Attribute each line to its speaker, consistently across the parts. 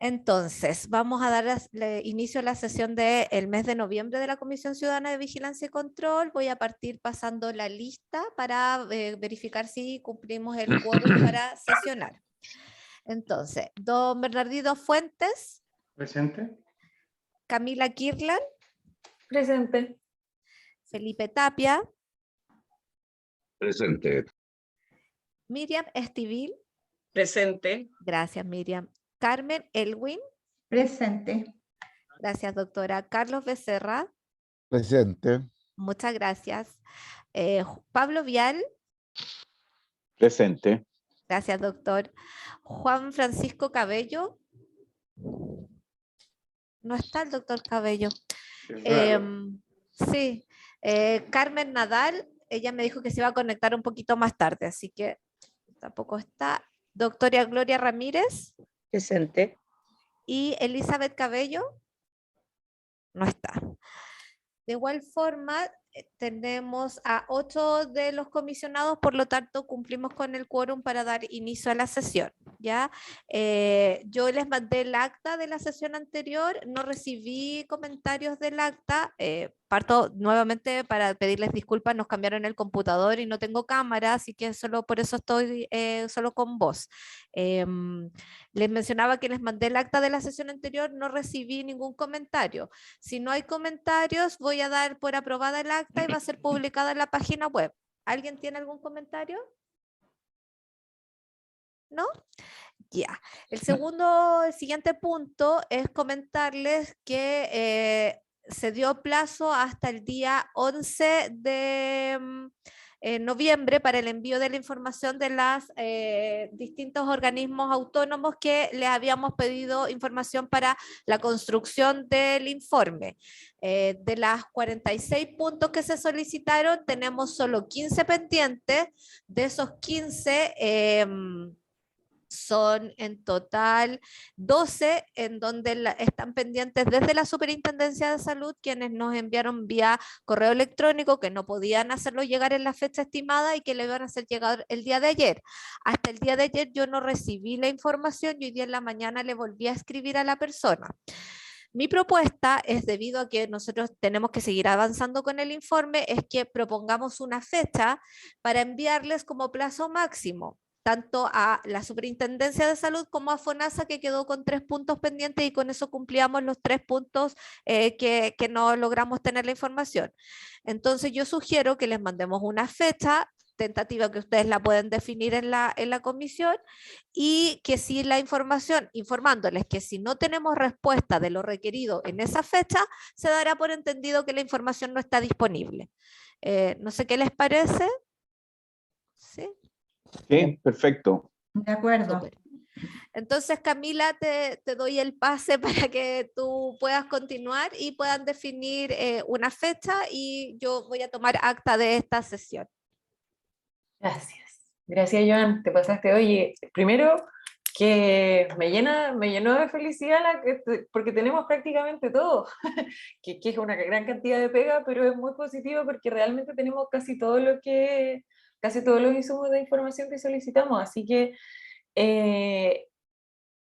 Speaker 1: Entonces, vamos a dar inicio a la sesión del mes de noviembre de la Comisión Ciudadana de Vigilancia y Control. Voy a partir pasando la lista para verificar si cumplimos el quórum para sesionar. Entonces, don Bernardino Fuentes.
Speaker 2: Presente.
Speaker 1: Camila Kirlan.
Speaker 3: Presente.
Speaker 1: Felipe Tapia.
Speaker 4: Presente.
Speaker 1: Miriam Estivil.
Speaker 3: Presente.
Speaker 1: Gracias, Miriam. Carmen Elwin.
Speaker 5: Presente.
Speaker 1: Gracias, doctora. Carlos Becerra.
Speaker 4: Presente.
Speaker 1: Muchas gracias. Pablo Vial.
Speaker 4: Presente.
Speaker 1: Gracias, doctor. Juan Francisco Cabello. No está el doctor Cabello. Sí. Carmen Nadal, ella me dijo que se iba a conectar un poquito más tarde, así que tampoco está. Doctora Gloria Ramírez.
Speaker 3: Presente.
Speaker 1: Y Elizabeth Cabello. No está. De igual forma, tenemos a 8 de los comisionados, por lo tanto cumplimos con el quórum para dar inicio a la sesión. ¿Ya? Yo les mandé el acta de la sesión anterior, no recibí comentarios del acta. Parto nuevamente para pedirles disculpas, nos cambiaron el computador y no tengo cámara, así que solo por eso estoy solo con voz. Les mencionaba que les mandé el acta de la sesión anterior, no recibí ningún comentario. Si no hay comentarios, voy a dar por aprobada el acta y va a ser publicada en la página web. ¿Alguien tiene algún comentario? ¿No? Ya. El siguiente punto es comentarles que se dio plazo hasta el día 11 de noviembre para el envío de la información de los distintos organismos autónomos que les habíamos pedido información para la construcción del informe. De las 46 puntos que se solicitaron, tenemos solo 15 pendientes. De esos 15, son en total 12 en donde están pendientes desde la Superintendencia de Salud, quienes nos enviaron vía correo electrónico que no podían hacerlo llegar en la fecha estimada y que le iban a hacer llegar el día de ayer. Hasta el día de ayer yo no recibí la información y hoy día en la mañana le volví a escribir a la persona. Mi propuesta es, debido a que nosotros tenemos que seguir avanzando con el informe, es que propongamos una fecha para enviarles como plazo máximo tanto a la Superintendencia de Salud como a FONASA, que quedó con 3 puntos pendientes y con eso cumplíamos los 3 puntos que no logramos tener la información. Entonces yo sugiero que les mandemos una fecha tentativa que ustedes la pueden definir en la comisión y que si la información, informándoles que si no tenemos respuesta de lo requerido en esa fecha, se dará por entendido que la información no está disponible. No sé qué les parece. ¿Sí?
Speaker 4: Sí, perfecto.
Speaker 5: De acuerdo.
Speaker 1: Súper. Entonces, Camila, te doy el pase para que tú puedas continuar y puedan definir una fecha y yo voy a tomar acta de esta sesión.
Speaker 3: Gracias. Gracias, Joan. Te pasaste. Oye, primero que me llenó de felicidad porque tenemos prácticamente todo, que es una gran cantidad de pega, pero es muy positivo porque realmente tenemos casi todos los insumos de información que solicitamos. Así que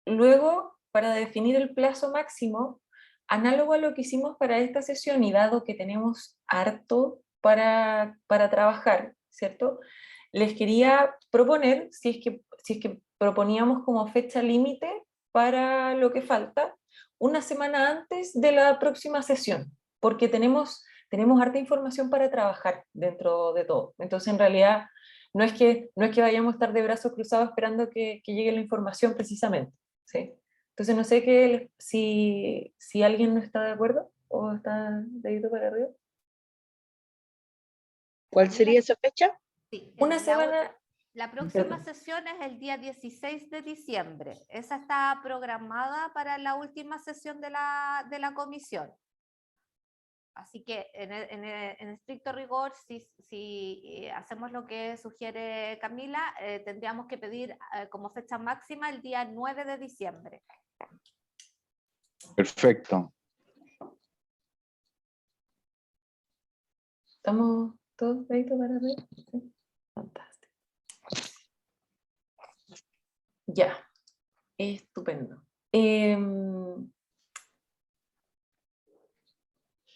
Speaker 3: luego, para definir el plazo máximo, análogo a lo que hicimos para esta sesión y dado que tenemos harto para trabajar, ¿cierto? Les quería proponer, si es que proponíamos como fecha límite para lo que falta, una semana antes de la próxima sesión, porque tenemos harta información para trabajar dentro de todo. Entonces, en realidad, no es que vayamos a estar de brazos cruzados esperando que llegue la información precisamente, ¿sí? Entonces, no sé si alguien no está de acuerdo o está dedito para arriba.
Speaker 6: ¿Cuál sería esa fecha?
Speaker 1: Sí,
Speaker 3: Una semana.
Speaker 1: La próxima
Speaker 3: Perdón.
Speaker 1: sesión es el día 16 de diciembre. Esa está programada para la última sesión de la comisión. Así que en estricto rigor, si hacemos lo que sugiere Camila, tendríamos que pedir como fecha máxima el día 9 de diciembre.
Speaker 4: Perfecto.
Speaker 3: ¿Estamos todos deditos para arriba? Sí. Fantástico. Ya, estupendo.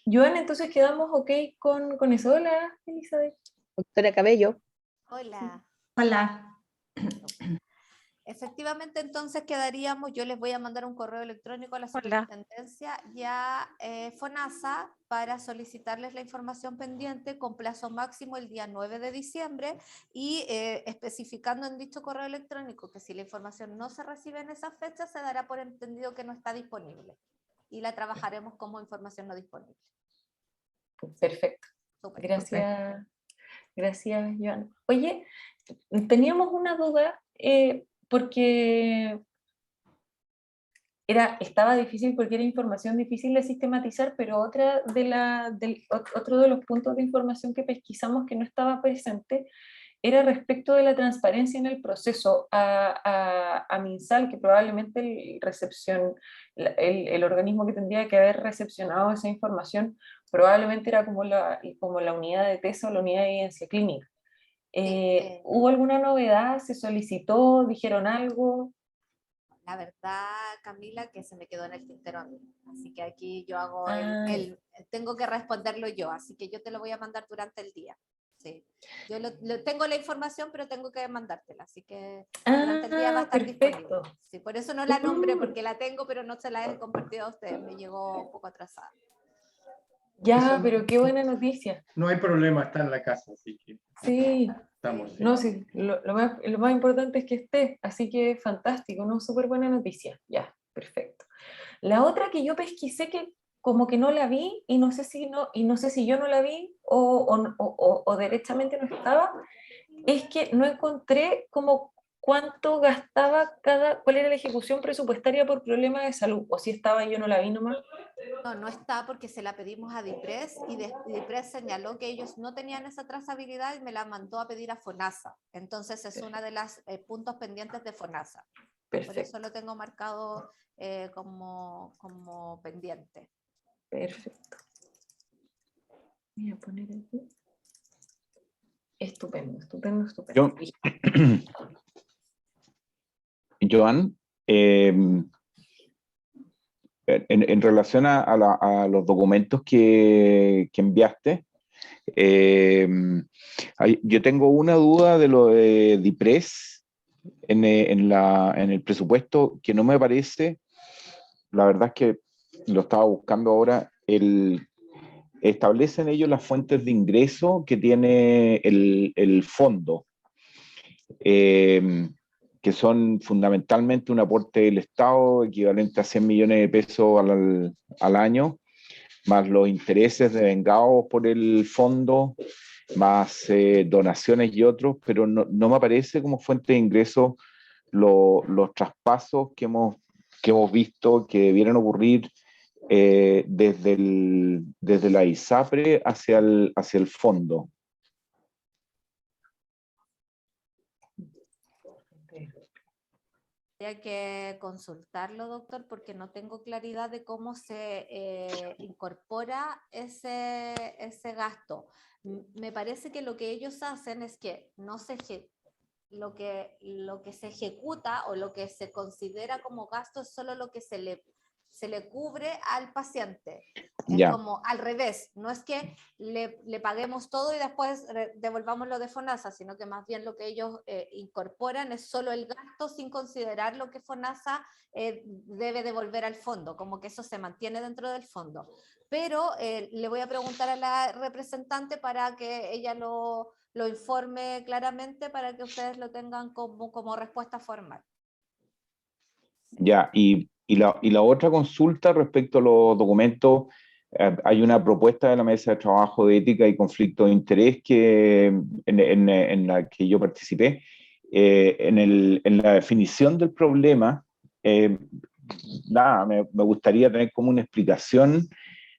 Speaker 3: Joan, entonces quedamos ok con eso. Hola, Elizabeth.
Speaker 6: Doctora Cabello.
Speaker 1: Hola.
Speaker 5: Hola.
Speaker 1: Efectivamente, entonces quedaríamos, yo les voy a mandar un correo electrónico a la superintendencia y a FONASA para solicitarles la información pendiente con plazo máximo el día 9 de diciembre y especificando en dicho correo electrónico que si la información no se recibe en esa fecha se dará por entendido que no está disponible y la trabajaremos como información no disponible.
Speaker 3: Perfecto.
Speaker 1: Súper.
Speaker 3: Gracias, gracias, Joan. Oye, teníamos una duda porque estaba difícil porque era información difícil de sistematizar, pero otro de los puntos de información que pesquisamos que no estaba presente era respecto de la transparencia en el proceso. A MinSal, que probablemente el organismo que tendría que haber recepcionado esa información, probablemente era como la unidad de TESA o la unidad de evidencia clínica. ¿Hubo alguna novedad? ¿Se solicitó? ¿Dijeron algo?
Speaker 1: La verdad, Camila, que se me quedó en el tintero a mí. Así que aquí yo hago tengo que responderlo yo, así que yo te lo voy a mandar durante el día. Sí. Yo tengo la información, pero tengo que mandártela, así que durante el día va a estar
Speaker 3: perfecto.
Speaker 1: disponible. Sí, por eso no la nombré, porque la tengo, pero no se la he compartido a ustedes, me llegó un poco atrasada.
Speaker 3: Ya, pero qué buena noticia.
Speaker 2: No hay problema, está en la casa, así que
Speaker 3: Sí.
Speaker 2: estamos.
Speaker 3: No, sí, lo más importante es que esté, así que fantástico, ¿no? Súper buena noticia. Ya, perfecto. La otra que yo pesquisé que como que no la vi y no sé si yo no la vi o derechamente no estaba, es que no encontré como cuánto gastaba cuál era la ejecución presupuestaria por problema de salud, o si estaba y yo no la vi nomás.
Speaker 1: No, no está porque se la pedimos a DIPRES y DIPRES señaló que ellos no tenían esa trazabilidad y me la mandó a pedir a FONASA. Entonces es una de las puntos pendientes de FONASA.
Speaker 3: Perfecto.
Speaker 1: Por eso lo tengo marcado como pendiente.
Speaker 3: Perfecto. Voy a poner aquí. Estupendo, estupendo, estupendo.
Speaker 4: Joan, en relación a los documentos que enviaste, yo tengo una duda de lo de DIPRES en el presupuesto que no me parece, la verdad es que lo estaba buscando ahora, establecen ellos las fuentes de ingreso que tiene el fondo. Que son fundamentalmente un aporte del Estado equivalente a 100 millones de pesos al año, más los intereses devengados por el fondo, más donaciones y otros, pero no me aparece como fuente de ingreso los traspasos que hemos visto que debieran ocurrir desde la ISAPRE hacia el fondo.
Speaker 1: Habría que consultarlo, doctor, porque no tengo claridad de cómo se incorpora ese gasto. Me parece que lo que ellos hacen es que no se lo que se ejecuta o lo que se considera como gasto es solo lo que se le cubre al paciente. Es como al revés, no es que le paguemos todo y después devolvamos lo de FONASA, sino que más bien lo que ellos incorporan es solo el gasto sin considerar lo que FONASA debe devolver al fondo, como que eso se mantiene dentro del fondo. Pero le voy a preguntar a la representante para que ella lo informe claramente para que ustedes lo tengan como respuesta formal.
Speaker 4: Ya, y la otra consulta respecto a los documentos, hay una propuesta de la Mesa de Trabajo de Ética y Conflicto de Interés en la que yo participé. En la definición del problema, me gustaría tener como una explicación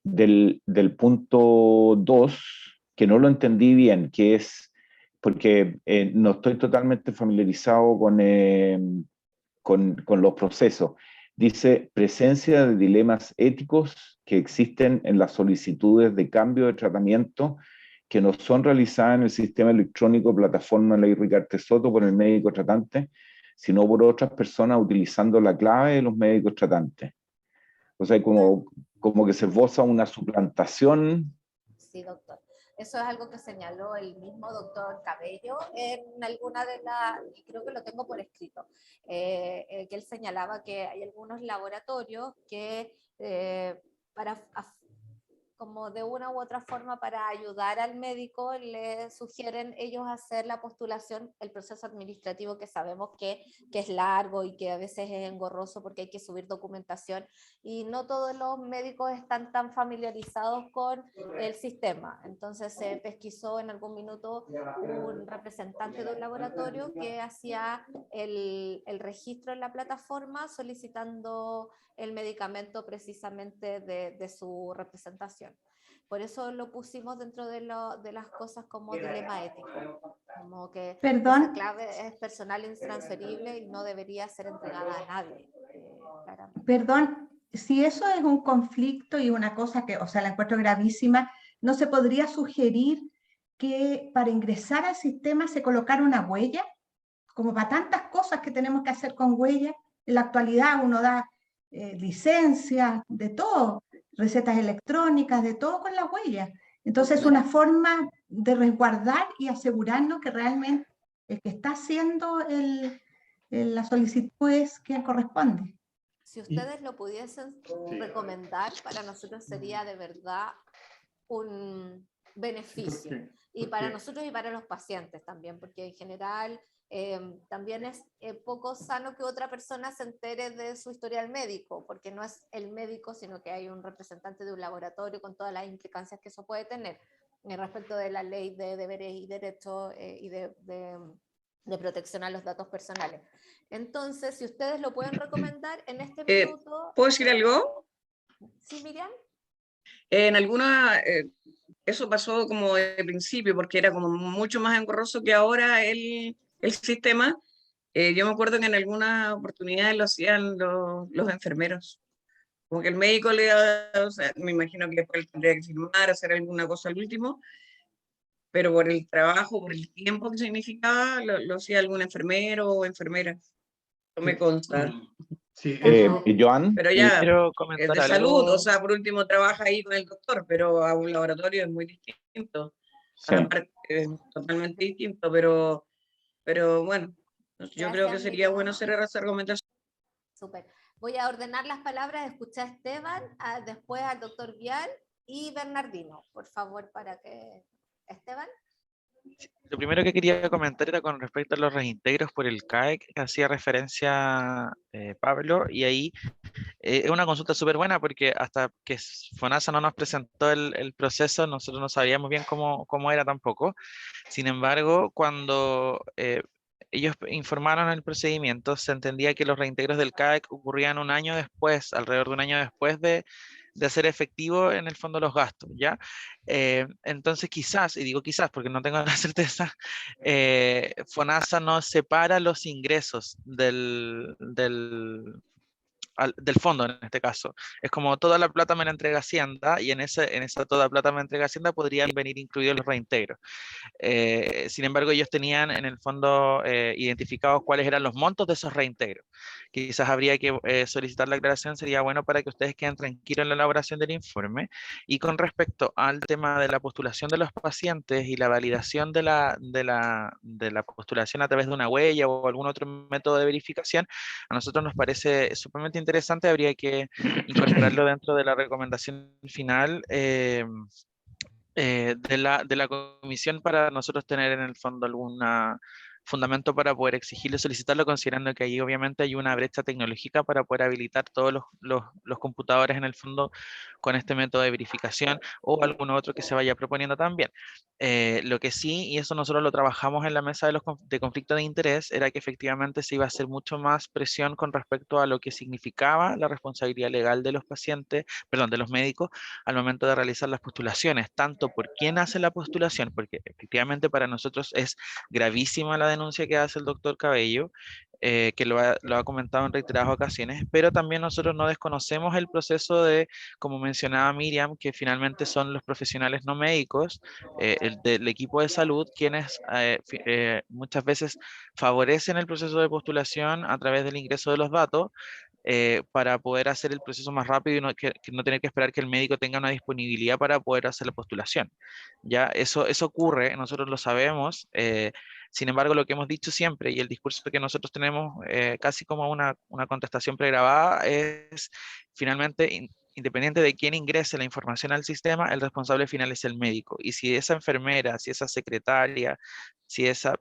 Speaker 4: del punto 2, que no lo entendí bien, que es porque no estoy totalmente familiarizado con los procesos. Dice, presencia de dilemas éticos que existen en las solicitudes de cambio de tratamiento que no son realizadas en el sistema electrónico plataforma Ley Ricarte Soto por el médico tratante, sino por otras personas utilizando la clave de los médicos tratantes. O sea, como que se esboza una suplantación.
Speaker 1: Sí, doctor. Eso es algo que señaló el mismo doctor Cabello en alguna de las, y creo que lo tengo por escrito, que él señalaba que hay algunos laboratorios que como de una u otra forma para ayudar al médico, le sugieren ellos hacer la postulación, el proceso administrativo que sabemos que es largo y que a veces es engorroso porque hay que subir documentación y no todos los médicos están tan familiarizados con el sistema. Entonces se pesquisó en algún minuto un representante de un laboratorio que hacía el registro en la plataforma solicitando el medicamento precisamente de su representación. Por eso lo pusimos dentro de las cosas como dilema ético, como que esa clave es personal e intransferible y no debería ser entregada a nadie.
Speaker 5: Perdón, si eso es un conflicto y una cosa que, o sea, la encuentro gravísima, ¿no se podría sugerir que para ingresar al sistema se colocara una huella? Como para tantas cosas que tenemos que hacer con huella, en la actualidad uno da licencias, de todo, recetas electrónicas, de todo con la huella. Entonces es una forma de resguardar y asegurarnos que realmente el que está haciendo la solicitud es quien corresponde.
Speaker 1: Si ustedes lo pudiesen recomendar, para nosotros sería de verdad un beneficio. Y para nosotros y para los pacientes también, porque en general también es poco sano que otra persona se entere de su historial médico, porque no es el médico, sino que hay un representante de un laboratorio con todas las implicancias que eso puede tener respecto de la ley de deberes y derechos y de protección a los datos personales. Entonces, si ustedes lo pueden recomendar en este minuto...
Speaker 7: ¿Puedo decir algo?
Speaker 1: Sí, Miriam.
Speaker 7: En alguna, eso pasó como de principio, porque era como mucho más engorroso que ahora el sistema. Yo me acuerdo que en algunas oportunidades lo hacían los enfermeros. Como que el médico o sea, me imagino que después él tendría que firmar, hacer alguna cosa al último, pero por el trabajo, por el tiempo que significaba, lo hacía algún enfermero o enfermera. No me consta.
Speaker 2: Sí,
Speaker 4: Joan,
Speaker 7: Pero ya,
Speaker 8: quiero
Speaker 7: es
Speaker 8: comentar
Speaker 7: de
Speaker 8: algo.
Speaker 7: salud, o sea, por último trabaja ahí con el doctor, pero a un laboratorio es muy distinto.
Speaker 4: sí.
Speaker 7: Aparte, es totalmente distinto, pero bueno, yo creo que sería bueno hacer esa argumentación.
Speaker 1: Súper. Voy a ordenar las palabras, escuché a Esteban, después al doctor Vial y Bernardino, por favor, para que... Esteban.
Speaker 8: Lo primero que quería comentar era con respecto a los reintegros por el CAEC, que hacía referencia Pablo, y ahí es una consulta súper buena porque hasta que FONASA no nos presentó el proceso, nosotros no sabíamos bien cómo era tampoco. Sin embargo, cuando ellos informaron el procedimiento, se entendía que los reintegros del CAEC ocurrían un año después, alrededor de un año después de hacer efectivo en el fondo los gastos, ¿ya? Entonces quizás, y digo quizás porque no tengo la certeza, FONASA no separa los ingresos del fondo en este caso. Es como toda la plata me la entrega Hacienda y en esa toda plata me entrega Hacienda podrían venir incluidos los reintegros. Sin embargo, ellos tenían en el fondo identificados cuáles eran los montos de esos reintegros. Quizás habría que solicitar la aclaración, sería bueno para que ustedes queden tranquilos en la elaboración del informe. Y con respecto al tema de la postulación de los pacientes y la validación de la postulación a través de una huella o algún otro método de verificación, a nosotros nos parece sumamente interesante, habría que incorporarlo dentro de la recomendación final de la comisión para nosotros tener en el fondo algún fundamento para poder exigirlo, solicitarlo, considerando que ahí obviamente hay una brecha tecnológica para poder habilitar todos los computadores en el fondo con este método de verificación o algún otro que se vaya proponiendo también. Lo que sí, y eso nosotros lo trabajamos en la mesa de conflicto de interés, era que efectivamente se iba a hacer mucho más presión con respecto a lo que significaba la responsabilidad legal de los pacientes, perdón, de los médicos al momento de realizar las postulaciones, tanto por quién hace la postulación, porque efectivamente para nosotros es gravísima la denuncia que hace el doctor Cabello, que lo ha comentado en reiteradas ocasiones, pero también nosotros no desconocemos el proceso de, como mencionaba Miriam, que finalmente son los profesionales no médicos, del equipo de salud, quienes muchas veces favorecen el proceso de postulación a través del ingreso de los datos, para poder hacer el proceso más rápido y que no tener que esperar que el médico tenga una disponibilidad para poder hacer la postulación. Ya eso ocurre, nosotros lo sabemos. Sin embargo, lo que hemos dicho siempre y el discurso que nosotros tenemos casi como una contestación pregrabada es finalmente, independiente de quién ingrese la información al sistema, el responsable final es el médico. Y si esa enfermera, si esa secretaria, si esa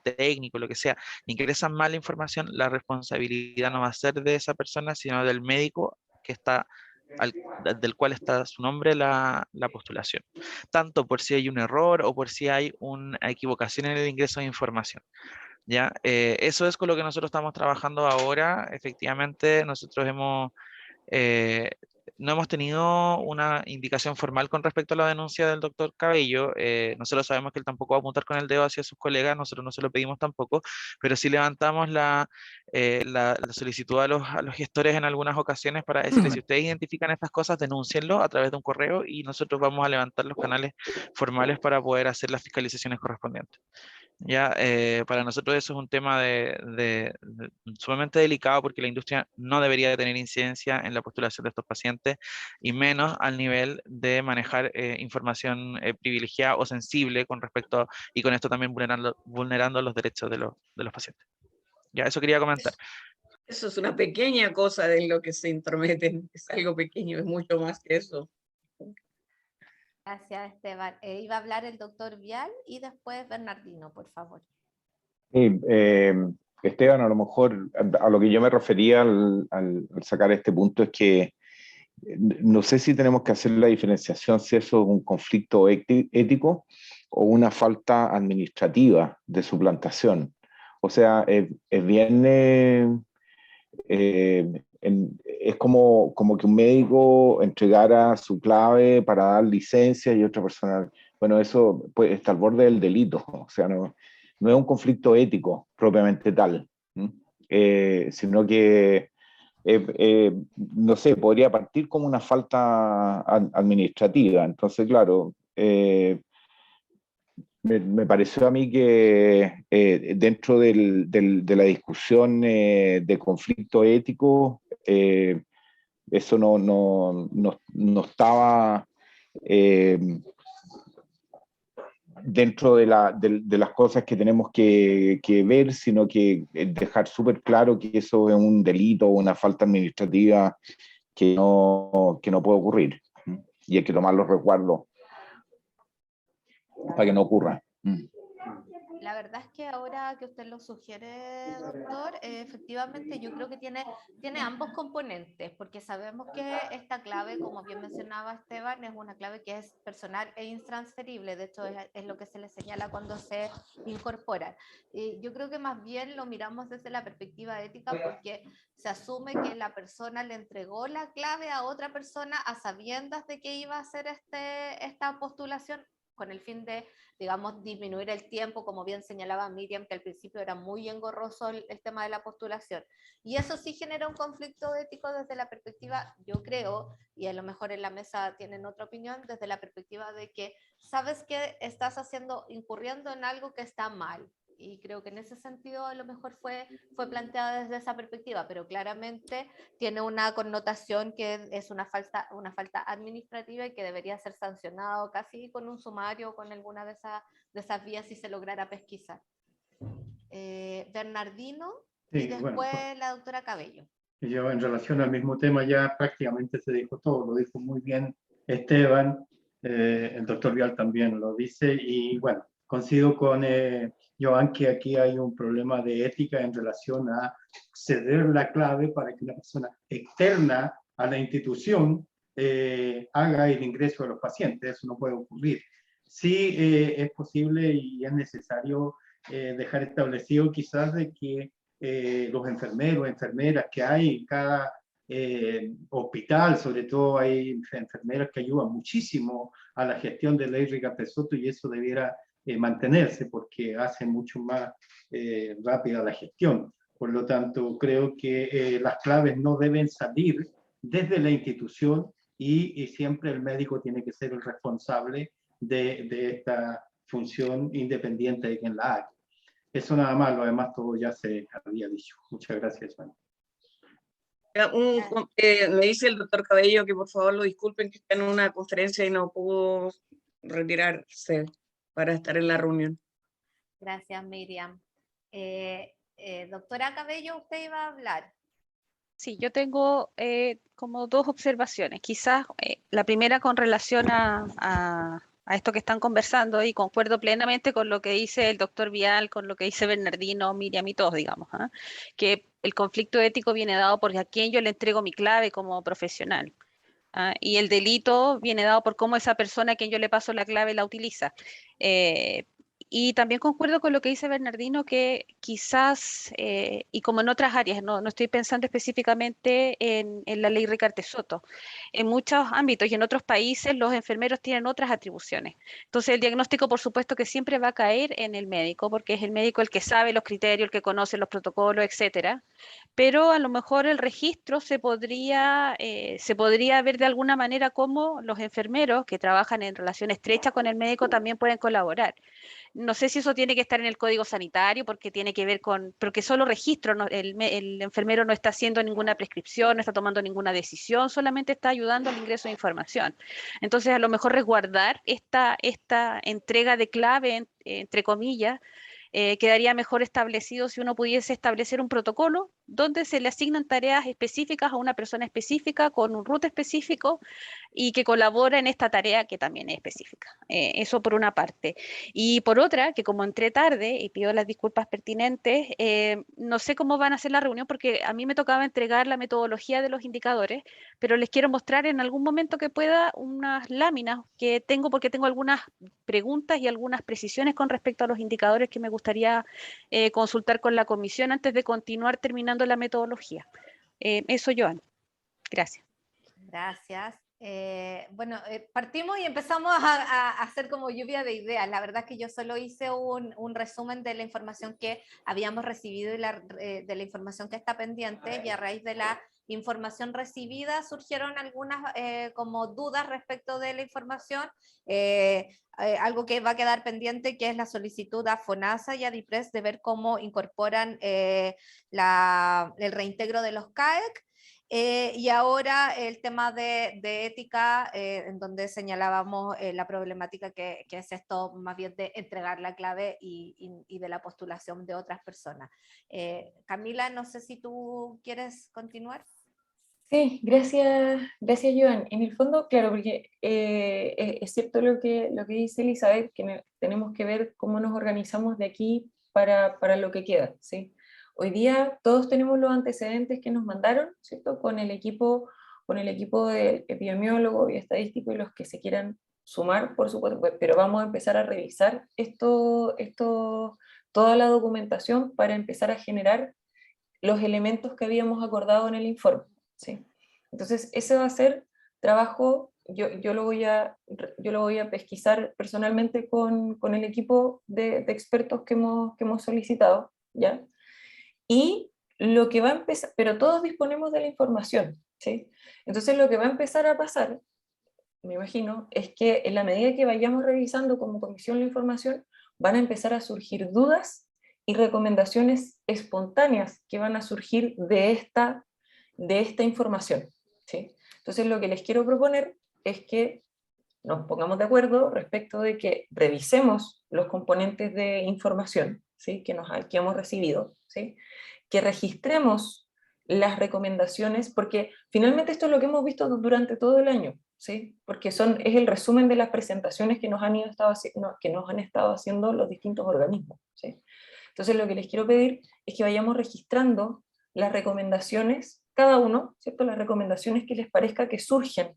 Speaker 8: técnico, lo que sea, ingresan mal la información, la responsabilidad no va a ser de esa persona, sino del médico que está del cual está su nombre la postulación, tanto por si hay un error o por si hay una equivocación en el ingreso de información. ¿Ya? Eso es con lo que nosotros estamos trabajando ahora. Efectivamente, nosotros no hemos tenido una indicación formal con respecto a la denuncia del doctor Cabello. Nosotros sabemos que él tampoco va a apuntar con el dedo hacia sus colegas, nosotros no se lo pedimos tampoco, pero sí levantamos la solicitud a los gestores en algunas ocasiones para decirles, si ustedes identifican estas cosas, denúncienlo a través de un correo y nosotros vamos a levantar los canales formales para poder hacer las fiscalizaciones correspondientes. Ya, para nosotros eso es un tema sumamente delicado, porque la industria no debería de tener incidencia en la postulación de estos pacientes, y menos al nivel de manejar información privilegiada o sensible con respecto, y con esto también vulnerando los derechos de los pacientes. Ya, eso quería comentar.
Speaker 7: Eso es una pequeña cosa de lo que se intrometen, es algo pequeño, es mucho más que eso.
Speaker 1: Gracias, Esteban. Iba a hablar el doctor Vial y después Bernardino, por favor.
Speaker 4: Sí, Esteban, a lo mejor a lo que yo me refería al sacar este punto es que no sé si tenemos que hacer la diferenciación si eso es un conflicto ético o una falta administrativa de suplantación. O sea, es bien... es como que un médico entregara su clave para dar licencia y otra persona, bueno, eso pues, está al borde del delito, o sea, no es un conflicto ético propiamente tal, sino que, no sé, podría partir como una falta administrativa. Entonces, claro, me pareció a mí que dentro de la discusión de conflicto ético, eso no estaba dentro de las cosas que tenemos que ver, sino que dejar súper claro que eso es un delito o una falta administrativa que no puede ocurrir, y hay que tomar los resguardos para que no ocurra.
Speaker 1: La verdad es que ahora que usted lo sugiere, doctor, efectivamente yo creo que tiene ambos componentes, porque sabemos que esta clave, como bien mencionaba Esteban, es una clave que es personal e intransferible. De hecho, es lo que se le señala cuando se incorpora. Yo creo que más bien lo miramos desde la perspectiva ética, porque se asume que la persona le entregó la clave a otra persona a sabiendas de que iba a hacer esta postulación, con el fin de, digamos, disminuir el tiempo, como bien señalaba Miriam, que al principio era muy engorroso el tema de la postulación. Y eso sí genera un conflicto ético desde la perspectiva, yo creo, y a lo mejor en la mesa tienen otra opinión, desde la perspectiva de que sabes que estás incurriendo en algo que está mal. Y creo que en ese sentido a lo mejor fue planteada desde esa perspectiva, pero claramente tiene una connotación que es una falta administrativa y que debería ser sancionado casi con un sumario o con alguna de esas vías si se lograra pesquisar. Bernardino,
Speaker 2: Sí,
Speaker 1: y después
Speaker 2: bueno, pues,
Speaker 1: la doctora Cabello.
Speaker 2: yo en relación al mismo tema ya prácticamente se dijo todo, lo dijo muy bien Esteban, el doctor Vial también lo dice, y bueno, coincido con Joan que aquí hay un problema de ética en relación a ceder la clave para que una persona externa a la institución haga el ingreso de los pacientes. Eso no puede ocurrir. Sí, es posible y es necesario dejar establecido quizás de que los enfermeros, enfermeras que hay en cada hospital, sobre todo hay enfermeras que ayudan muchísimo a la gestión de ley Rica Pesotto, y eso debiera mantenerse porque hace mucho más rápida la gestión. Por lo tanto, creo que las claves no deben salir desde la institución y siempre el médico tiene que ser el responsable de esta función independiente de quien la haga. Eso nada más, lo demás todo ya se había dicho. Muchas gracias, Juan.
Speaker 7: Me dice el doctor Cabello que por favor lo disculpen, que está en una conferencia y no pudo retirarse para estar en la reunión.
Speaker 1: Gracias, Miriam. Doctora Cabello, usted iba a hablar.
Speaker 6: Sí, yo tengo como dos observaciones. Quizás la primera con relación a esto que están conversando, y concuerdo plenamente con lo que dice el doctor Vial, con lo que dice Bernardino, Miriam y todos, digamos, que el conflicto ético viene dado porque a quién yo le entrego mi clave como profesional. Y el delito viene dado por cómo esa persona a quien yo le paso la clave la utiliza. Y también concuerdo con lo que dice Bernardino, que quizás, y como en otras áreas, no estoy pensando específicamente en la ley Ricarte Soto, en muchos ámbitos y en otros países los enfermeros tienen otras atribuciones. Entonces el diagnóstico, por supuesto, que siempre va a caer en el médico, porque es el médico el que sabe los criterios, el que conoce los protocolos, etcétera. Pero a lo mejor el registro se podría ver de alguna manera cómo los enfermeros que trabajan en relación estrecha con el médico también pueden colaborar. No sé si eso tiene que estar en el código sanitario porque tiene que ver con, porque solo registro, el enfermero no está haciendo ninguna prescripción, no está tomando ninguna decisión, solamente está ayudando al ingreso de información. Entonces a lo mejor resguardar esta entrega de clave, entre comillas, quedaría mejor establecido si uno pudiese establecer un protocolo donde se le asignan tareas específicas a una persona específica con un root específico y que colabora en esta tarea que también es específica. Eso por una parte. Y por otra, que como entré tarde y pido las disculpas pertinentes, no sé cómo van a hacer la reunión porque a mí me tocaba entregar la metodología de los indicadores, pero les quiero mostrar en algún momento que pueda unas láminas que tengo porque tengo algunas preguntas y algunas precisiones con respecto a los indicadores que me gustaría consultar con la comisión antes de continuar terminando la metodología. Eso, Joan. Gracias.
Speaker 1: Gracias. Bueno, partimos y empezamos a hacer como lluvia de ideas. La verdad es que yo solo hice un resumen de la información que habíamos recibido y de la información que está pendiente, y a raíz de la información recibida surgieron algunas como dudas respecto de la información. Algo que va a quedar pendiente, que es la solicitud a FONASA y a DIPRES de ver cómo incorporan el reintegro de los CAEC. Y ahora el tema de ética, en donde señalábamos la problemática que es esto más bien de entregar la clave y de la postulación de otras personas. Camila, no sé si tú quieres continuar.
Speaker 3: Sí, gracias, Joan. En el fondo, claro, porque es cierto lo que dice Elizabeth, que tenemos que ver cómo nos organizamos de aquí para lo que queda, ¿sí? Hoy día todos tenemos los antecedentes que nos mandaron, ¿cierto? Con el equipo de epidemiólogo y estadístico y los que se quieran sumar, por supuesto, pero vamos a empezar a revisar toda la documentación para empezar a generar los elementos que habíamos acordado en el informe, ¿sí? Entonces, ese va a ser trabajo, yo lo voy a pesquisar personalmente con el equipo de expertos que hemos solicitado, ¿ya? Y lo que va a empezar, pero todos disponemos de la información, ¿sí? Entonces, lo que va a empezar a pasar, me imagino, es que en la medida que vayamos revisando como comisión la información, van a empezar a surgir dudas y recomendaciones espontáneas que van a surgir de esta información, ¿sí? Entonces lo que les quiero proponer es que nos pongamos de acuerdo respecto de que revisemos los componentes de información, ¿sí? que hemos recibido, ¿sí? Que registremos las recomendaciones, porque finalmente esto es lo que hemos visto durante todo el año, ¿sí? Porque es el resumen de las presentaciones que nos han estado haciendo los distintos organismos, ¿sí? Entonces lo que les quiero pedir es que vayamos registrando las recomendaciones, cada uno, ¿cierto? Las recomendaciones que les parezca que surgen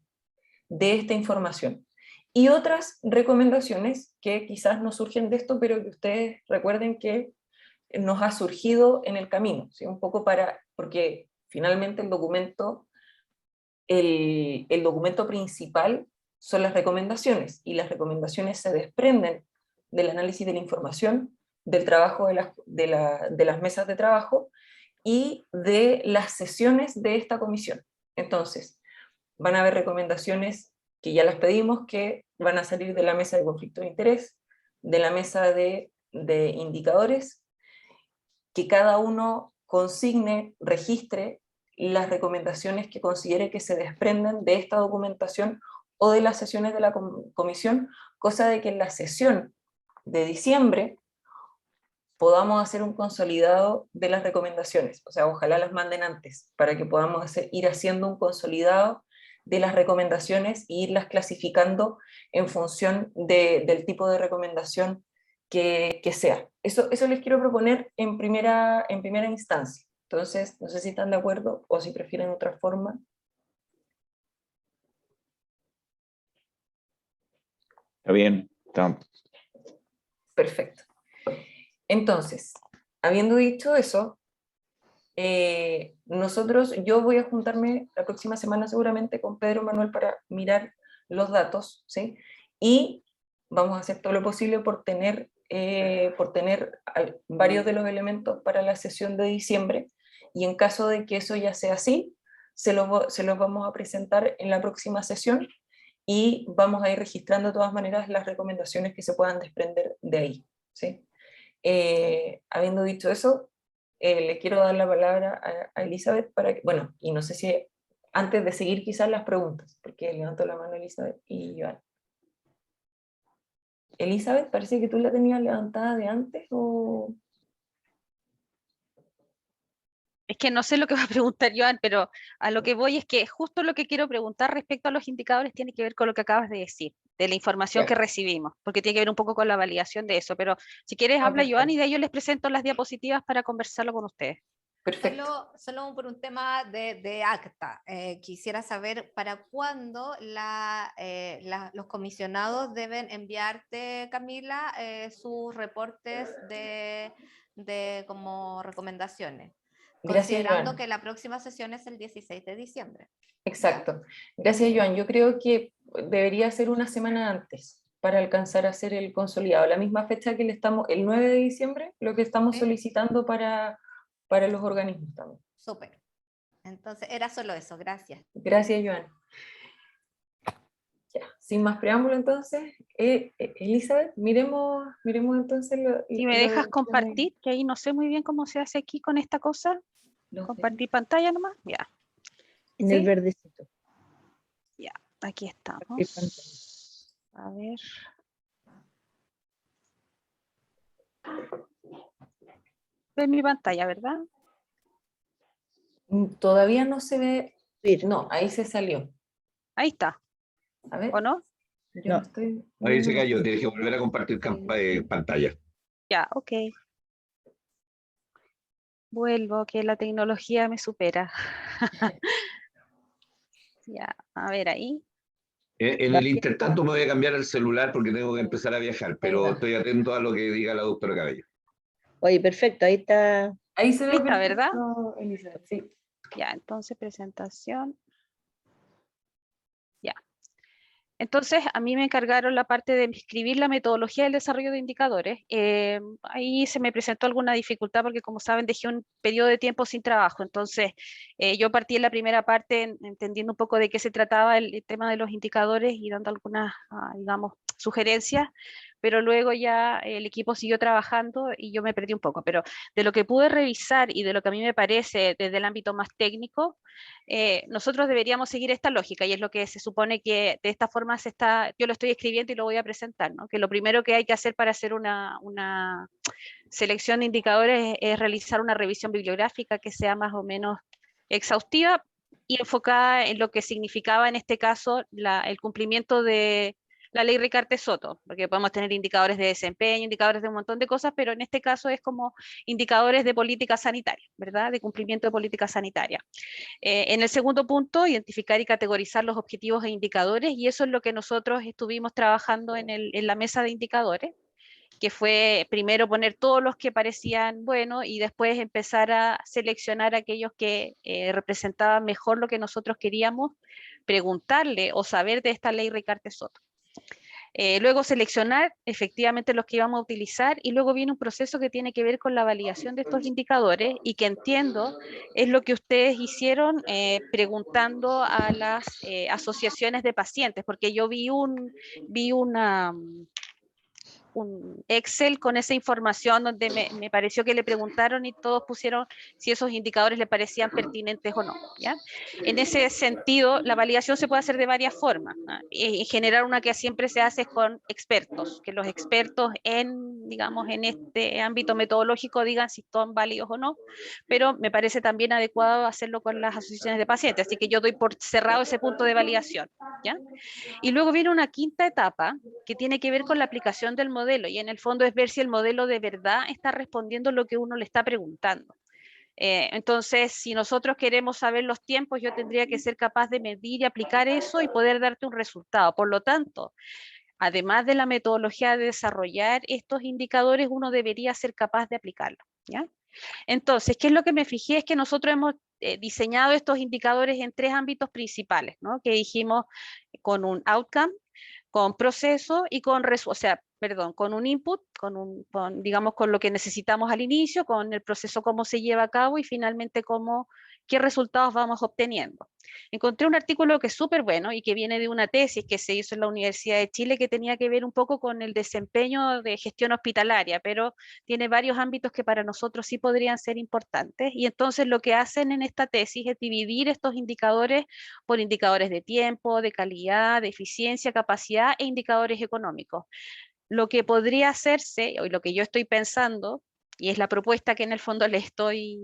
Speaker 3: de esta información. Y otras recomendaciones que quizás no surgen de esto, pero que ustedes recuerden que nos ha surgido en el camino, ¿sí? Un poco porque finalmente el documento principal son las recomendaciones, y las recomendaciones se desprenden del análisis de la información, del trabajo de las mesas de trabajo y de las sesiones de esta comisión. Entonces, van a haber recomendaciones que ya las pedimos, que van a salir de la mesa de conflicto de interés, de la mesa de indicadores, que cada uno consigne, registre las recomendaciones que considere que se desprenden de esta documentación o de las sesiones de la comisión, cosa de que en la sesión de diciembre podamos hacer un consolidado de las recomendaciones. O sea, ojalá las manden antes, para que podamos ir haciendo un consolidado de las recomendaciones e irlas clasificando en función del tipo de recomendación que sea. Eso les quiero proponer en primera instancia. Entonces, no sé si están de acuerdo o si prefieren otra forma.
Speaker 4: Está bien, está.
Speaker 3: Perfecto. Entonces, habiendo dicho eso, yo voy a juntarme la próxima semana seguramente con Pedro Manuel para mirar los datos, ¿sí? Y vamos a hacer todo lo posible por tener varios de los elementos para la sesión de diciembre, y en caso de que eso ya sea así, se los vamos a presentar en la próxima sesión, y vamos a ir registrando de todas maneras las recomendaciones que se puedan desprender de ahí, ¿sí? Habiendo dicho eso, le quiero dar la palabra a Elizabeth para que, bueno, y no sé si antes de seguir quizás las preguntas, porque levanto la mano Elizabeth y Joan. Elizabeth, parece que tú la tenías levantada de antes, o...
Speaker 6: Es que no sé lo que va a preguntar Joan, pero a lo que voy es que justo lo que quiero preguntar respecto a los indicadores tiene que ver con lo que acabas de decir, de la información que recibimos, porque tiene que ver un poco con la validación de eso. Pero si quieres, habla Joan, y de ahí yo les presento las diapositivas para conversarlo con ustedes.
Speaker 3: Perfecto.
Speaker 1: Solo por un tema de acta. Quisiera saber para cuándo los comisionados deben enviarte, Camila, sus reportes de como recomendaciones.
Speaker 3: Gracias,
Speaker 1: Considerando
Speaker 3: Joan.
Speaker 1: que la próxima sesión es el 16 de diciembre.
Speaker 3: Exacto. Gracias, Joan. Yo creo que debería ser una semana antes para alcanzar a hacer el consolidado. La misma fecha que el 9 de diciembre, lo que estamos solicitando para los organismos también.
Speaker 1: Súper. Entonces, era solo eso. Gracias.
Speaker 3: Gracias, Joan. Ya, sin más preámbulo, entonces, Elizabeth, miremos entonces
Speaker 6: Si me dejas compartir, que ahí no sé muy bien cómo se hace aquí con esta cosa. Compartir pantalla nomás, ya.
Speaker 9: En el verdecito.
Speaker 6: Ya, aquí estamos. A ver. Ve mi pantalla, ¿verdad?
Speaker 3: Todavía no se ve. No, ahí se salió.
Speaker 6: Ahí está.
Speaker 3: A ver.
Speaker 6: ¿O no?
Speaker 3: Yo no estoy...
Speaker 10: Ahí se cayó, tienes que volver a compartir pantalla.
Speaker 6: Ya, ok. Vuelvo, que la tecnología me supera. Ya, a ver ahí.
Speaker 10: En el intertanto me voy a cambiar el celular porque tengo que empezar a viajar, pero estoy atento a lo que diga la doctora Cabello.
Speaker 9: Oye, perfecto, ahí está.
Speaker 3: Ahí se ve,
Speaker 6: ¿Lista, verdad?
Speaker 3: Elizabeth, sí.
Speaker 6: Ya, entonces presentación. Ya. Entonces, a mí me encargaron la parte de escribir la metodología del desarrollo de indicadores. Ahí se me presentó alguna dificultad porque, como saben, dejé un periodo de tiempo sin trabajo. Entonces, yo partí en la primera parte entendiendo un poco de qué se trataba el tema de los indicadores y dando algunas, digamos, sugerencias, pero luego ya el equipo siguió trabajando y yo me perdí un poco. Pero de lo que pude revisar y de lo que a mí me parece desde el ámbito más técnico, nosotros deberíamos seguir esta lógica, y es lo que se supone que de esta forma yo lo estoy escribiendo y lo voy a presentar, ¿no? Que lo primero que hay que hacer para hacer una selección de indicadores es realizar una revisión bibliográfica que sea más o menos exhaustiva y enfocada en lo que significaba en este caso el cumplimiento de la ley Ricarte-Soto, porque podemos tener indicadores de desempeño, indicadores de un montón de cosas, pero en este caso es como indicadores de política sanitaria, ¿verdad? De cumplimiento de política sanitaria. En el segundo punto, identificar y categorizar los objetivos e indicadores, y eso es lo que nosotros estuvimos trabajando en la mesa de indicadores, que fue primero poner todos los que parecían buenos y después empezar a seleccionar aquellos que representaban mejor lo que nosotros queríamos preguntarle o saber de esta ley Ricarte-Soto. Luego seleccionar efectivamente los que íbamos a utilizar y luego viene un proceso que tiene que ver con la validación de estos indicadores y que entiendo es lo que ustedes hicieron preguntando a las asociaciones de pacientes, porque yo vi un Excel con esa información donde me pareció que le preguntaron y todos pusieron si esos indicadores le parecían pertinentes o no, ¿ya? En ese sentido, la validación se puede hacer de varias formas, ¿no? En general, una que siempre se hace es con expertos, que los expertos digamos, en este ámbito metodológico digan si son válidos o no, pero me parece también adecuado hacerlo con las asociaciones de pacientes, así que yo doy por cerrado ese punto de validación, ¿ya? Y luego viene una quinta etapa que tiene que ver con la aplicación del modelo y en el fondo es ver si el modelo de verdad está respondiendo lo que uno le está preguntando. Entonces, si nosotros queremos saber los tiempos, yo tendría que ser capaz de medir y aplicar eso y poder darte un resultado. Por lo tanto, además de la metodología de desarrollar estos indicadores, uno debería ser capaz de aplicarlo, ¿ya? Entonces, ¿qué es lo que me fijé? Es que nosotros hemos diseñado estos indicadores en 3 ámbitos principales, ¿no? Que dijimos con un outcome, con proceso y con, con un input, digamos, con lo que necesitamos al inicio, con el proceso cómo se lleva a cabo y finalmente qué resultados vamos obteniendo. Encontré un artículo que es súper bueno y que viene de una tesis que se hizo en la Universidad de Chile que tenía que ver un poco con el desempeño de gestión hospitalaria, pero tiene varios ámbitos que para nosotros sí podrían ser importantes. Y entonces lo que hacen en esta tesis es dividir estos indicadores por indicadores de tiempo, de calidad, de eficiencia, capacidad e indicadores económicos. Lo que podría hacerse, o lo que yo estoy pensando, y es la propuesta que en el fondo le estoy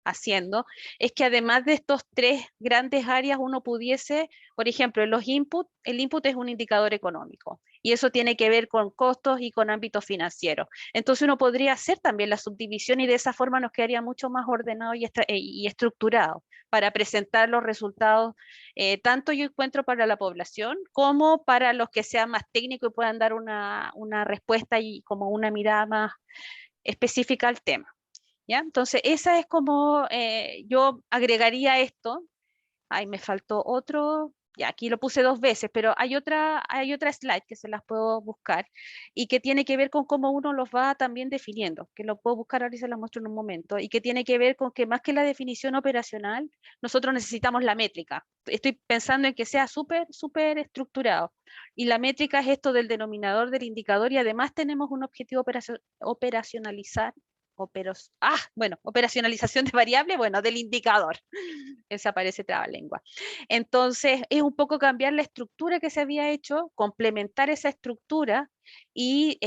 Speaker 6: haciendo, es que además de estos 3 grandes áreas uno pudiese, por ejemplo, en los inputs, el input es un indicador económico y eso tiene que ver con costos y con ámbitos financieros. Entonces uno podría hacer también la subdivisión y de esa forma nos quedaría mucho más ordenado y estructurado para presentar los resultados, tanto yo encuentro para la población como para los que sean más técnicos y puedan dar una respuesta y como una mirada más específica al tema. ¿Ya? Entonces, esa es como yo agregaría esto. Ay, me faltó otro. Ya, aquí lo puse 2 veces, pero hay otra slide que se las puedo buscar y que tiene que ver con cómo uno los va también definiendo, que lo puedo buscar ahora y se las muestro en un momento, y que tiene que ver con que más que la definición operacional, nosotros necesitamos la métrica. Estoy pensando en que sea súper estructurado. Y la métrica es esto del denominador del indicador y además tenemos un objetivo operacionalizar operacionalización de variable, del indicador. Ese aparece trabalengua. Entonces, es un poco cambiar la estructura que se había hecho, complementar esa estructura y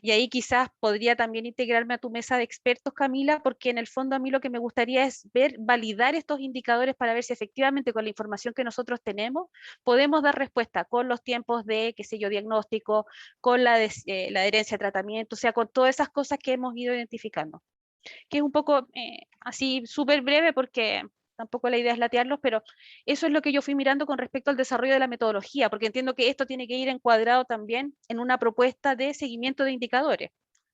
Speaker 6: ahí quizás podría también integrarme a tu mesa de expertos, Camila, porque en el fondo a mí lo que me gustaría es validar estos indicadores para ver si efectivamente con la información que nosotros tenemos podemos dar respuesta con los tiempos de, qué sé yo, diagnóstico, con la adherencia a tratamiento, o sea, con todas esas cosas que hemos ido identificando. Que es un poco así súper breve porque tampoco la idea es latearlos, pero eso es lo que yo fui mirando con respecto al desarrollo de la metodología, porque entiendo que esto tiene que ir encuadrado también en una propuesta de seguimiento de indicadores.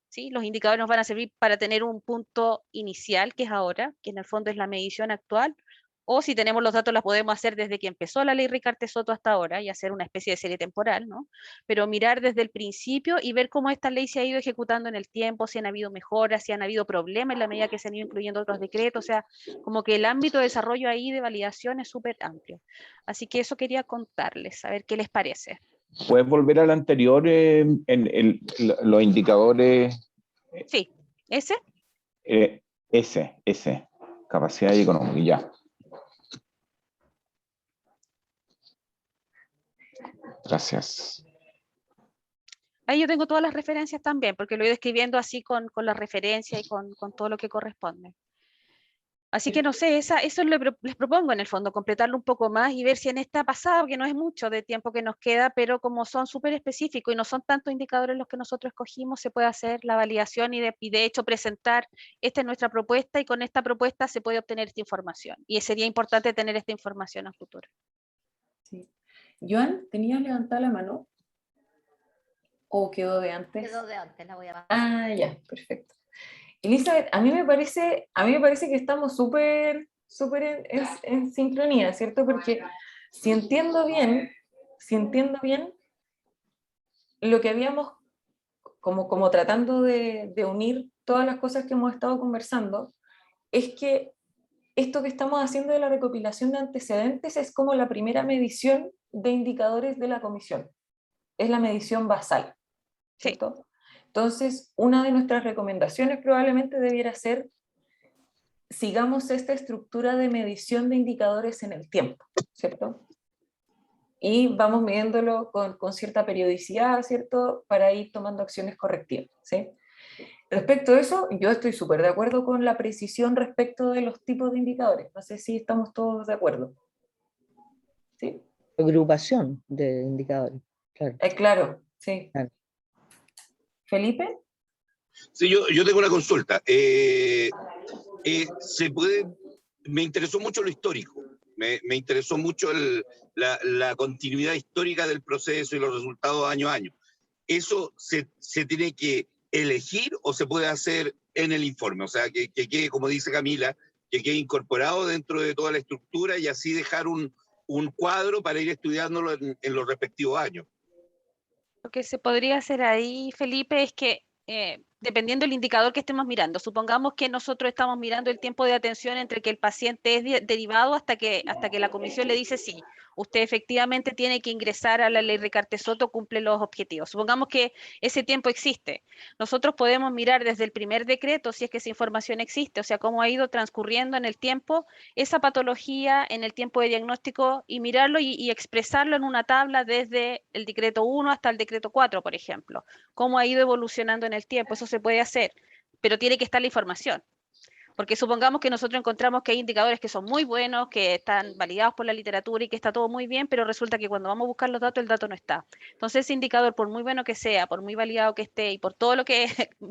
Speaker 6: ¿Sí? Los indicadores nos van a servir para tener un punto inicial, que es ahora, que en el fondo es la medición actual, o si tenemos los datos las podemos hacer desde que empezó la ley Ricarte-Soto hasta ahora y hacer una especie de serie temporal, ¿no? Pero mirar desde el principio y ver cómo esta ley se ha ido ejecutando en el tiempo, si han habido mejoras, si han habido problemas en la medida que se han ido incluyendo otros decretos, o sea, como que el ámbito de desarrollo ahí de validación es súper amplio. Así que eso quería contarles, a ver qué les parece.
Speaker 4: ¿Puedes volver al anterior los indicadores?
Speaker 6: Sí, ¿ese?
Speaker 4: Ese, capacidad económica, ya. Gracias.
Speaker 6: Ahí yo tengo todas las referencias también, porque lo he ido escribiendo así con la referencia y con todo lo que corresponde. Así que no sé, eso les propongo en el fondo, completarlo un poco más y ver si en esta pasada, que no es mucho de tiempo que nos queda, pero como son súper específicos y no son tantos indicadores los que nosotros escogimos, se puede hacer la validación y de hecho presentar, esta es nuestra propuesta y con esta propuesta se puede obtener esta información. Y sería importante tener esta información a futuro.
Speaker 3: Sí. Joan, ¿tenías levantada la mano? ¿O quedó de antes?
Speaker 1: Quedó de antes, la voy a bajar.
Speaker 3: Ah, ya, perfecto. Elizabeth, a mí me parece que estamos súper en sincronía, ¿cierto? Porque si entiendo bien, lo que habíamos, como tratando de unir todas las cosas que hemos estado conversando, es que esto que estamos haciendo de la recopilación de antecedentes es como la primera medición de indicadores de la comisión. Es la medición basal, ¿cierto? Entonces, una de nuestras recomendaciones probablemente debiera ser: sigamos esta estructura de medición de indicadores en el tiempo, ¿cierto? Y vamos midiéndolo con cierta periodicidad, ¿cierto? Para ir tomando acciones correctivas, ¿sí? Respecto a eso, yo estoy súper de acuerdo con la precisión respecto de los tipos de indicadores. No sé si estamos todos de acuerdo. ¿Sí?
Speaker 9: Agrupación de indicadores. Claro.
Speaker 3: Claro, sí.
Speaker 9: Claro.
Speaker 3: ¿Felipe?
Speaker 11: Sí, yo tengo una consulta. Me interesó mucho lo histórico, me interesó mucho la continuidad histórica del proceso y los resultados año a año. ¿Eso se tiene que elegir o se puede hacer en el informe? O sea, que quede, como dice Camila, que quede incorporado dentro de toda la estructura y así dejar un cuadro para ir estudiándolo en los respectivos años.
Speaker 6: Lo que se podría hacer ahí, Felipe, es que dependiendo del indicador que estemos mirando, supongamos que nosotros estamos mirando el tiempo de atención entre que el paciente es derivado hasta que la comisión le dice sí, usted efectivamente tiene que ingresar a la ley Ricarté-Sotto, cumple los objetivos. Supongamos que ese tiempo existe. Nosotros podemos mirar desde el primer decreto, si es que esa información existe, o sea, cómo ha ido transcurriendo en el tiempo esa patología en el tiempo de diagnóstico y mirarlo y expresarlo en una tabla desde el decreto 1 hasta el decreto 4, por ejemplo. Cómo ha ido evolucionando en el tiempo, eso se puede hacer, pero tiene que estar la información. Porque supongamos que nosotros encontramos que hay indicadores que son muy buenos, que están validados por la literatura y que está todo muy bien, pero resulta que cuando vamos a buscar los datos, el dato no está. Entonces ese indicador, por muy bueno que sea, por muy validado que esté y por todo lo que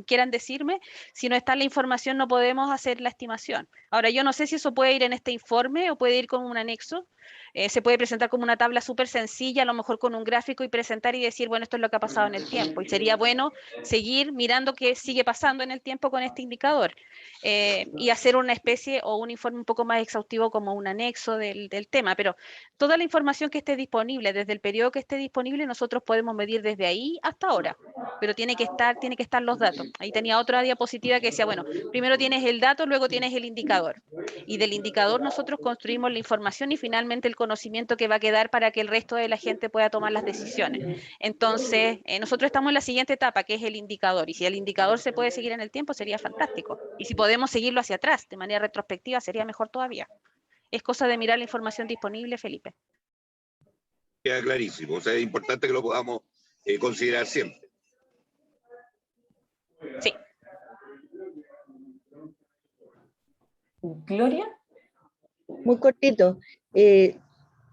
Speaker 6: quieran decirme, si no está la información no podemos hacer la estimación. Ahora, yo no sé si eso puede ir en este informe o puede ir como un anexo. Se puede presentar como una tabla súper sencilla, a lo mejor con un gráfico y presentar y decir, bueno, esto es lo que ha pasado en el tiempo. Y sería bueno seguir mirando qué sigue pasando en el tiempo con este indicador. Y hacer una especie o un informe un poco más exhaustivo como un anexo del tema, pero toda la información que esté disponible, desde el periodo que esté disponible, nosotros podemos medir desde ahí hasta ahora, pero tiene que estar los datos. Ahí tenía otra diapositiva que decía, bueno, primero tienes el dato, luego tienes el indicador, y del indicador nosotros construimos la información y finalmente el conocimiento que va a quedar para que el resto de la gente pueda tomar las decisiones. Entonces, nosotros estamos en la siguiente etapa, que es el indicador, y si el indicador se puede seguir en el tiempo, sería fantástico. Y si podemos seguirlo hacia atrás, de manera retrospectiva, sería mejor todavía. Es cosa de mirar la información disponible, Felipe.
Speaker 11: Queda clarísimo, o sea, es importante que lo podamos considerar siempre.
Speaker 6: Sí.
Speaker 3: Gloria.
Speaker 9: Muy cortito.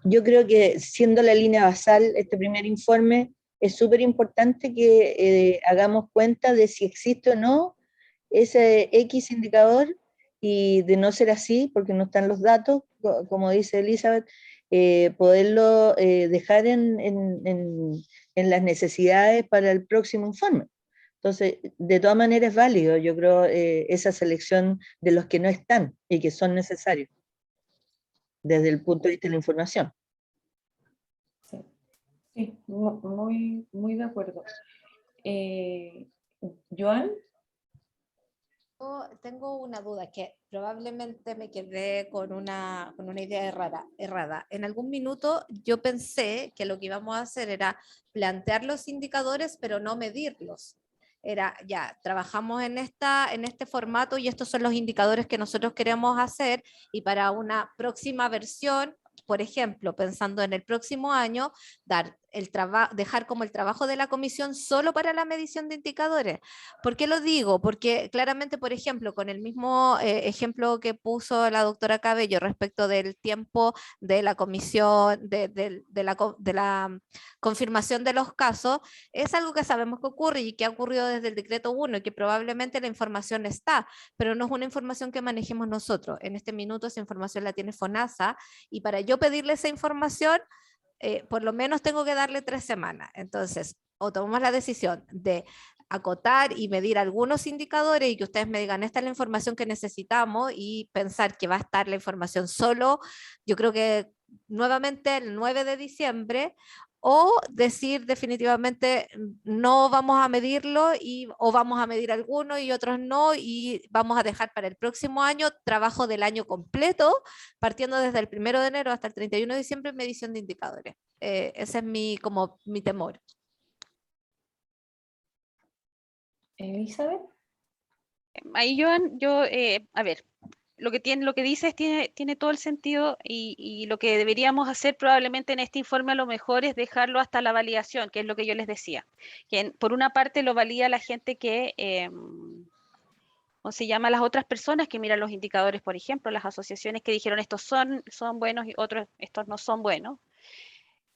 Speaker 9: Yo creo que siendo la línea basal este primer informe, es súper importante que hagamos cuenta de si existe o no ese X indicador, y de no ser así, porque no están los datos, como dice Elizabeth, poderlo dejar en las necesidades para el próximo informe. Entonces, de todas maneras es válido, yo creo, esa selección de los que no están y que son necesarios desde el punto de vista de la información.
Speaker 3: Sí, muy de acuerdo. ¿Joan?
Speaker 1: Tengo una duda, que probablemente me quedé con una idea errada. En algún minuto yo pensé que lo que íbamos a hacer era plantear los indicadores, pero no medirlos. Era, ya, trabajamos en este formato y estos son los indicadores que nosotros queremos hacer, y para una próxima versión, por ejemplo, pensando en el próximo año, dejar como el trabajo de la comisión solo para la medición de indicadores. ¿Por qué lo digo? Porque claramente, por ejemplo, con el mismo ejemplo que puso la doctora Cabello respecto del tiempo de la comisión, de la confirmación de los casos, es algo que sabemos que ocurre y que ha ocurrido desde el decreto 1 y que probablemente la información está, pero no es una información que manejemos nosotros. En este minuto esa información la tiene FONASA, y para yo pedirle esa información, por lo menos tengo que darle 3 semanas. Entonces, o tomamos la decisión de acotar y medir algunos indicadores y que ustedes me digan, esta es la información que necesitamos, y pensar que va a estar la información solo, yo creo que nuevamente el 9 de diciembre, o decir definitivamente no vamos a medirlo o vamos a medir algunos y otros no, y vamos a dejar para el próximo año trabajo del año completo, partiendo desde el 1 de enero hasta el 31 de diciembre, medición de indicadores. Ese es como mi temor.
Speaker 3: Elizabeth.
Speaker 6: Ahí, Joan, a ver, lo que dices tiene todo el sentido, y lo que deberíamos hacer probablemente en este informe a lo mejor es dejarlo hasta la validación, que es lo que yo les decía. Que por una parte lo valida la gente que, ¿cómo se llama? Las otras personas que miran los indicadores, por ejemplo, las asociaciones que dijeron estos son buenos y otros estos no son buenos.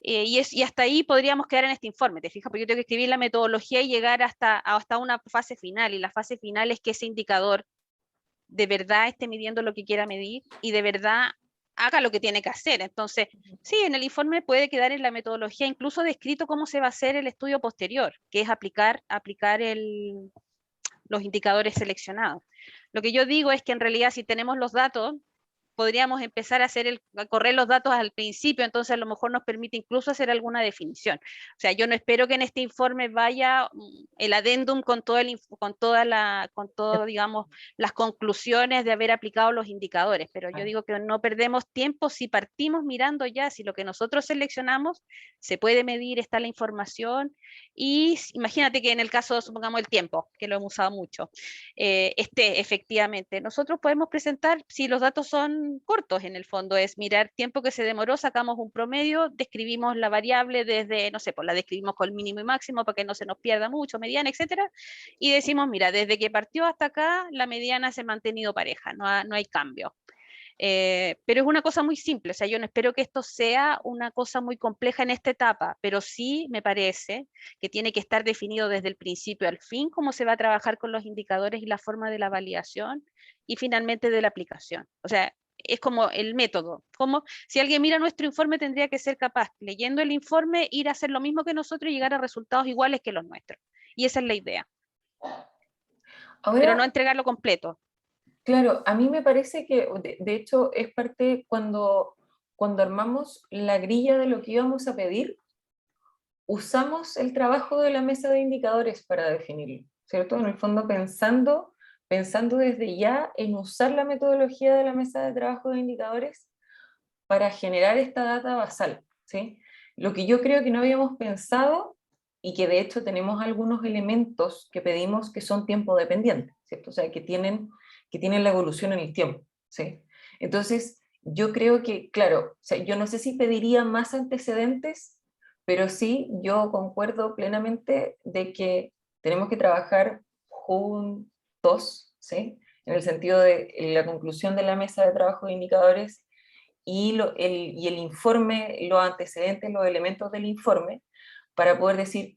Speaker 6: Y hasta ahí podríamos quedar en este informe, ¿te fijas? Porque yo tengo que escribir la metodología y llegar hasta una fase final, y la fase final es que ese indicador de verdad esté midiendo lo que quiera medir y de verdad haga lo que tiene que hacer. Entonces, sí, en el informe puede quedar en la metodología incluso descrito cómo se va a hacer el estudio posterior, que es aplicar los indicadores seleccionados. Lo que yo digo es que en realidad si tenemos los datos, podríamos empezar a correr los datos al principio, entonces a lo mejor nos permite incluso hacer alguna definición. O sea, yo no espero que en este informe vaya el adendum con digamos, las conclusiones de haber aplicado los indicadores, pero yo digo que no perdemos tiempo si partimos mirando ya si lo que nosotros seleccionamos se puede medir, está la información, y imagínate que en el caso, supongamos el tiempo, que lo hemos usado mucho, efectivamente, nosotros podemos presentar, si los datos son cortos, en el fondo es mirar tiempo que se demoró, sacamos un promedio, describimos la variable desde, no sé, pues la describimos con mínimo y máximo para que no se nos pierda mucho, mediana, etcétera, y decimos, mira, desde que partió hasta acá, la mediana se ha mantenido pareja, no hay cambio. Pero es una cosa muy simple, o sea, yo no espero que esto sea una cosa muy compleja en esta etapa, pero sí me parece que tiene que estar definido desde el principio al fin cómo se va a trabajar con los indicadores y la forma de la validación y finalmente de la aplicación. O sea, es como el método, como si alguien mira nuestro informe tendría que ser capaz, leyendo el informe, ir a hacer lo mismo que nosotros y llegar a resultados iguales que los nuestros. Y esa es la idea.
Speaker 3: Ahora,
Speaker 6: pero no entregarlo completo.
Speaker 3: Claro, a mí me parece que, de hecho, es parte cuando armamos la grilla de lo que íbamos a pedir, usamos el trabajo de la mesa de indicadores para definirlo, ¿cierto? En el fondo pensando desde ya en usar la metodología de la mesa de trabajo de indicadores para generar esta data basal, ¿sí? Lo que yo creo que no habíamos pensado, y que de hecho tenemos algunos elementos que pedimos que son tiempo dependientes, ¿cierto? O sea, que tienen la evolución en el tiempo, ¿sí? Entonces, yo creo que, claro, o sea, yo no sé si pediría más antecedentes, pero sí, yo concuerdo plenamente de que tenemos que trabajar juntos, ¿sí? En el sentido de la conclusión de la mesa de trabajo de indicadores y el informe, los antecedentes, los elementos del informe, para poder decir,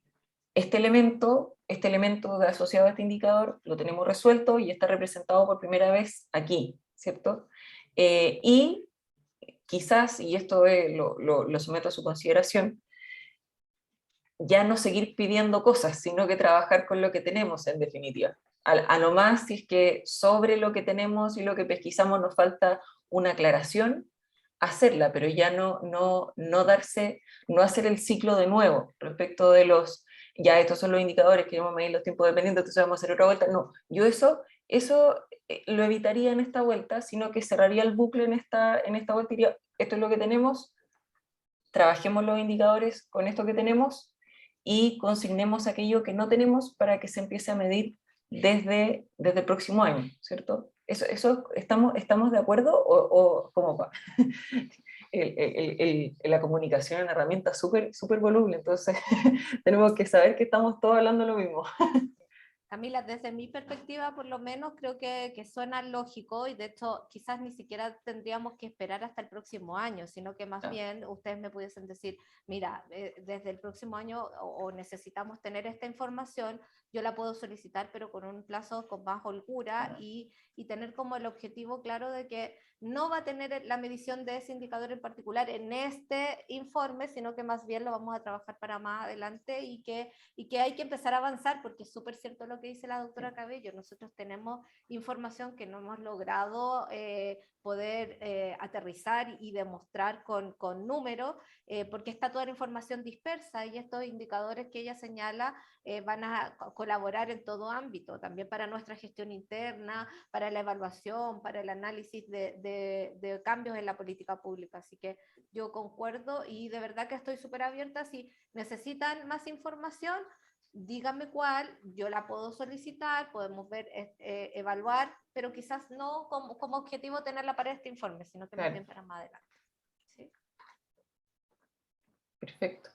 Speaker 3: este elemento de asociado a este indicador lo tenemos resuelto y está representado por primera vez aquí, ¿cierto? Y quizás, y esto lo someto a su consideración, ya no seguir pidiendo cosas, sino que trabajar con lo que tenemos en definitiva. A lo más, si es que sobre lo que tenemos y lo que pesquisamos nos falta una aclaración, hacerla, pero ya no hacer el ciclo de nuevo respecto de ya estos son los indicadores, queremos medir los tiempos dependientes, entonces vamos a hacer otra vuelta. No, yo eso lo evitaría en esta vuelta, sino que cerraría el bucle en esta vuelta y diría, esto es lo que tenemos, trabajemos los indicadores con esto que tenemos y consignemos aquello que no tenemos para que se empiece a medir desde el próximo año, ¿cierto? ¿Eso estamos de acuerdo o cómo va? La comunicación es una herramienta súper voluble, entonces tenemos que saber que estamos todos hablando lo mismo.
Speaker 1: Camila, desde mi perspectiva, por lo menos, creo que suena lógico y de hecho quizás ni siquiera tendríamos que esperar hasta el próximo año, sino que más bien ustedes me pudiesen decir, mira, desde el próximo año o necesitamos tener esta información, yo la puedo solicitar, pero con un plazo con más holgura y tener como el objetivo claro de que no va a tener la medición de ese indicador en particular en este informe, sino que más bien lo vamos a trabajar para más adelante y que hay que empezar a avanzar, porque es súper cierto lo que dice la doctora Cabello, nosotros tenemos información que no hemos logrado poder aterrizar y demostrar con números, porque está toda la información dispersa y estos indicadores que ella señala van a colaborar en todo ámbito, también para nuestra gestión interna, para la evaluación, para el análisis de cambios en la política pública. Así que yo concuerdo y de verdad que estoy súper abierta. Si necesitan más información, díganme cuál, yo la puedo solicitar, podemos ver, evaluar, pero quizás no como objetivo tenerla para este informe, sino que más bien para más adelante. ¿Sí?
Speaker 3: Perfecto.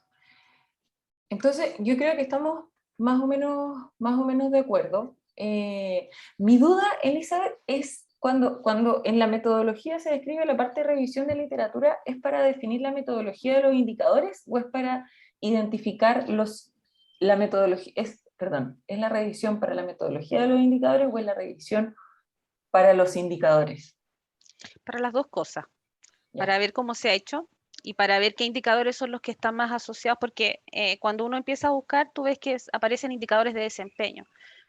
Speaker 3: Entonces, yo creo que estamos más o menos de acuerdo. Mi duda, Elizabeth, es cuando en la metodología se describe la parte de revisión de literatura, ¿es para definir la metodología de los indicadores o es para identificar la metodología? Perdón, ¿es la revisión para la metodología de los indicadores o es la revisión para los indicadores?
Speaker 6: Para las dos cosas,
Speaker 3: Ya.
Speaker 6: para ver cómo se ha hecho y para ver qué indicadores son los que están más asociados, porque cuando uno empieza a buscar, tú ves que aparecen indicadores de desempeño,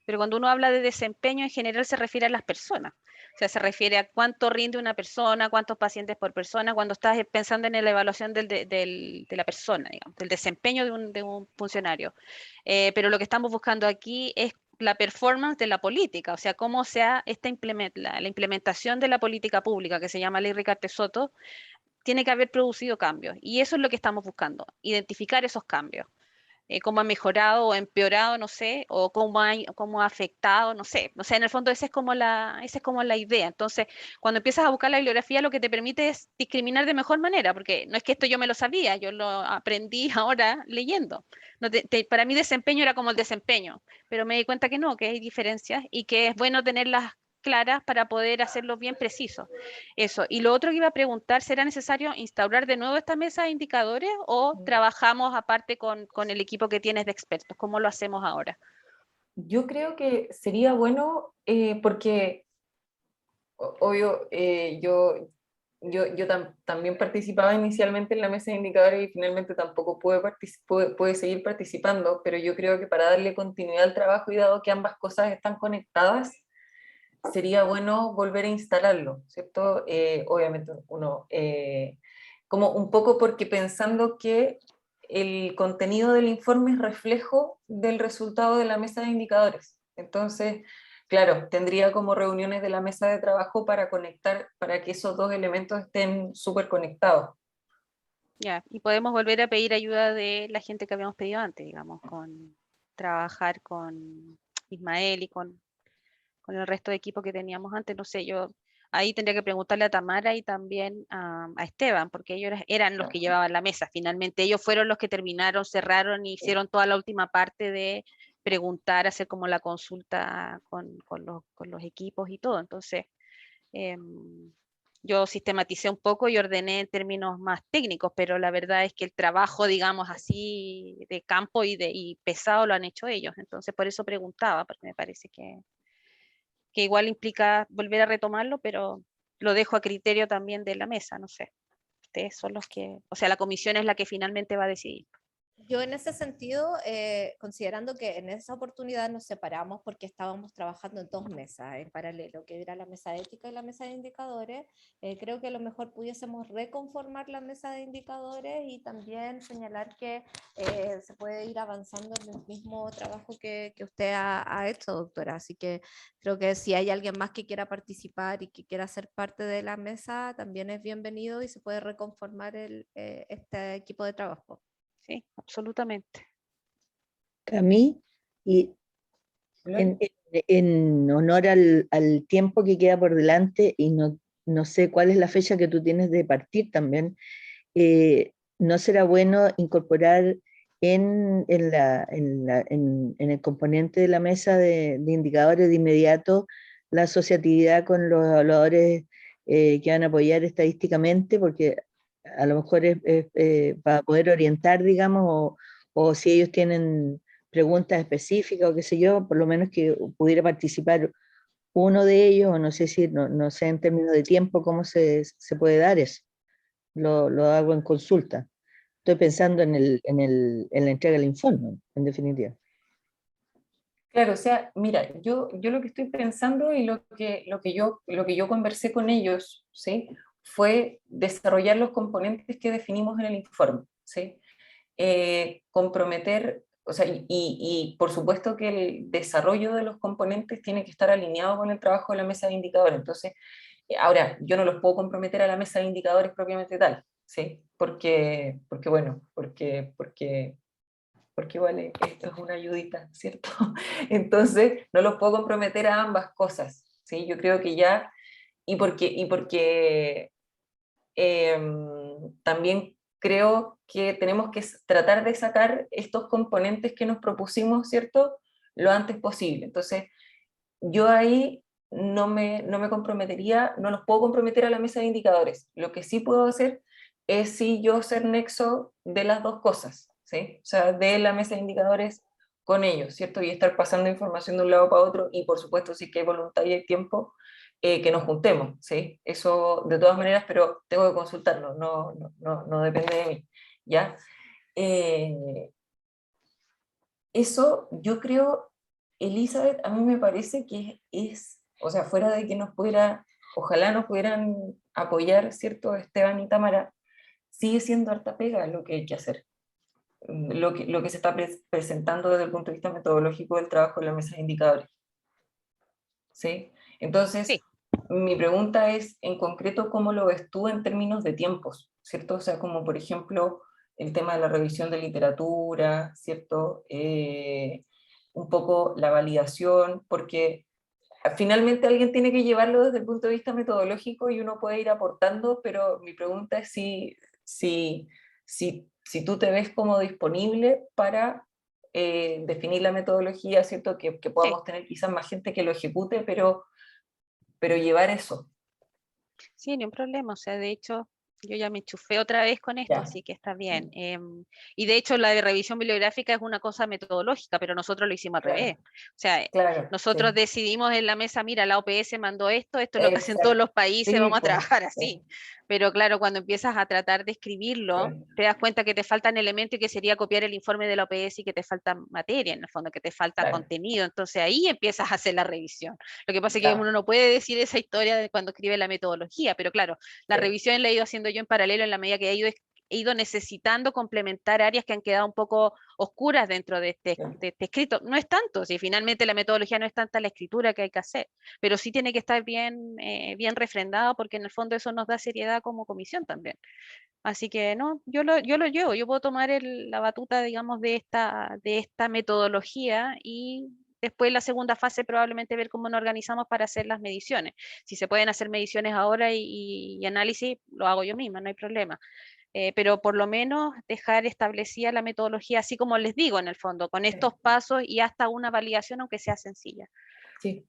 Speaker 6: pero cuando uno habla de desempeño en general se refiere a las personas, o sea, se refiere a cuánto rinde una persona, cuántos pacientes por persona, cuando estás pensando en la evaluación de la persona, digamos, del desempeño de un funcionario. Pero lo que estamos buscando aquí es la performance de la política, o sea, cómo sea la implementación de la política pública, que se llama Ley Ricardo Soto, tiene que haber producido cambios. Y eso es lo que estamos buscando, identificar esos cambios. Cómo ha mejorado o empeorado, no sé, o cómo ha afectado, no sé. O sea, en el fondo esa es como la idea. Entonces, cuando empiezas a buscar la bibliografía, lo que te permite es discriminar de mejor manera, porque no es que esto yo me lo sabía, yo lo aprendí ahora leyendo. No para mí desempeño era como el desempeño, pero me di cuenta que no, que hay diferencias y que es bueno tenerlas claras para poder hacerlo bien preciso. Eso. Y lo otro que iba a preguntar, ¿será necesario instaurar de nuevo esta mesa de indicadores o trabajamos aparte con el equipo que tienes de expertos? ¿Cómo lo hacemos ahora?
Speaker 3: Yo creo que sería bueno porque, obvio, también participaba inicialmente en la mesa de indicadores y finalmente tampoco pude seguir participando, pero yo creo que para darle continuidad al trabajo y dado que ambas cosas están conectadas, sería bueno volver a instalarlo, ¿cierto? Obviamente uno, como un poco porque pensando que el contenido del informe es reflejo del resultado de la mesa de indicadores. Entonces, claro, tendría como reuniones de la mesa de trabajo para conectar, para que esos dos elementos estén súper conectados.
Speaker 6: Ya, y podemos volver a pedir ayuda de la gente que habíamos pedido antes, digamos, trabajar con Ismael y con el resto de equipo que teníamos antes, no sé, yo ahí tendría que preguntarle a Tamara y también a Esteban, porque ellos eran los que llevaban la mesa, finalmente ellos fueron los que terminaron, cerraron y hicieron toda la última parte de preguntar, hacer como la consulta con los equipos y todo, entonces yo sistematicé un poco y ordené en términos más técnicos, pero la verdad es que el trabajo, digamos así, de campo y pesado lo han hecho ellos, entonces por eso preguntaba, porque me parece que igual implica volver a retomarlo, pero lo dejo a criterio también de la mesa, no sé. Ustedes son los que, o sea, la comisión es la que finalmente va a decidir.
Speaker 1: Yo en ese sentido, considerando que en esa oportunidad nos separamos porque estábamos trabajando en dos mesas en paralelo, que era la mesa ética y la mesa de indicadores, creo que a lo mejor pudiésemos reconformar la mesa de indicadores y también señalar que se puede ir avanzando en el mismo trabajo que usted ha hecho, doctora. Así que creo que si hay alguien más que quiera participar y que quiera ser parte de la mesa, también es bienvenido y se puede reconformar este equipo de trabajo.
Speaker 6: Sí, absolutamente.
Speaker 9: A mí, y en honor al tiempo que queda por delante, y no sé cuál es la fecha que tú tienes de partir también, ¿no será bueno incorporar en el componente de la mesa de indicadores de inmediato la asociatividad con los evaluadores que van a apoyar estadísticamente? Porque a lo mejor es para poder orientar, digamos, o si ellos tienen preguntas específicas o qué sé yo, por lo menos que pudiera participar uno de ellos, o no sé si, no sé en términos de tiempo cómo se puede dar eso. Lo hago en consulta. Estoy pensando en la entrega del informe, en definitiva.
Speaker 3: Claro, o sea, mira, yo lo que estoy pensando y lo que yo conversé con ellos, ¿sí? Fue desarrollar los componentes que definimos en el informe, ¿sí? Comprometer, o sea, y por supuesto que el desarrollo de los componentes tiene que estar alineado con el trabajo de la mesa de indicadores. Entonces, ahora, yo no los puedo comprometer a la mesa de indicadores propiamente tal, ¿sí? Porque vale, esto es una ayudita, ¿cierto? Entonces, no los puedo comprometer a ambas cosas, ¿sí? Yo creo que ya, y porque también creo que tenemos que tratar de sacar estos componentes que nos propusimos, ¿cierto? Lo antes posible. Entonces, yo ahí no me comprometería, no los puedo comprometer a la mesa de indicadores. Lo que sí puedo hacer es si yo ser nexo de las dos cosas, ¿sí? O sea, de la mesa de indicadores con ellos, ¿cierto? Y estar pasando información de un lado para otro y por supuesto si que hay voluntad y hay tiempo, que nos juntemos, ¿sí? Eso de todas maneras, pero tengo que consultarlo, no depende de mí, ¿ya? Eh, Eso yo creo, Elizabeth, a mí me parece que o sea, fuera de que ojalá nos pudieran apoyar, ¿cierto? Esteban y Tamara, sigue siendo harta pega lo que hay que hacer. Lo que se está presentando desde el punto de vista metodológico del trabajo en la mesa de indicadores. ¿Sí? Entonces,
Speaker 6: Sí.
Speaker 3: mi pregunta es, en concreto, ¿cómo lo ves tú en términos de tiempos? ¿Cierto? O sea, como por ejemplo, el tema de la revisión de literatura, ¿cierto? Un poco la validación, porque finalmente alguien tiene que llevarlo desde el punto de vista metodológico y uno puede ir aportando, pero mi pregunta es si tú te ves como disponible para definir la metodología, ¿cierto? Que podamos tener quizás más gente que lo ejecute, pero llevar eso.
Speaker 6: Sí, ni un problema. O sea, de hecho, yo ya me enchufé otra vez con esto,
Speaker 3: Ya.
Speaker 6: así que está bien. Y de hecho, la de revisión bibliográfica es una cosa metodológica, pero nosotros lo hicimos al
Speaker 3: Claro.
Speaker 6: revés. O sea,
Speaker 3: Claro,
Speaker 6: nosotros
Speaker 3: sí.
Speaker 6: decidimos en la mesa, mira, la OPS mandó esto es lo que hacen todos
Speaker 3: Exacto.
Speaker 6: los países,
Speaker 3: Sí,
Speaker 6: vamos a
Speaker 3: pues,
Speaker 6: trabajar
Speaker 3: sí,
Speaker 6: así. Pero claro, cuando empiezas a tratar de escribirlo,
Speaker 3: claro.
Speaker 6: te das cuenta que te faltan elementos y que sería copiar el informe de la OPS y que te falta materia, en el fondo, que te falta
Speaker 3: Claro.
Speaker 6: contenido. Entonces ahí empiezas a hacer la revisión. Lo que pasa es que
Speaker 3: Ya.
Speaker 6: uno no puede decir esa historia de cuando escribe la metodología, pero claro, la
Speaker 3: Sí.
Speaker 6: revisión la he ido haciendo yo en paralelo en la medida que he ido necesitando complementar áreas que han quedado un poco oscuras dentro de este escrito. No es tanto, si finalmente la metodología no es tanta la escritura que hay que hacer, pero sí tiene que estar bien refrendado porque en el fondo eso nos da seriedad como comisión también. Así que no, yo lo llevo, yo puedo tomar la batuta, digamos, de esta metodología y después la segunda fase probablemente ver cómo nos organizamos para hacer las mediciones. Si se pueden hacer mediciones ahora y análisis, lo hago yo misma, no hay problema. Pero por lo menos dejar establecida la metodología, así como les digo en el fondo, con estos pasos y hasta una validación, aunque sea sencilla.
Speaker 3: Sí.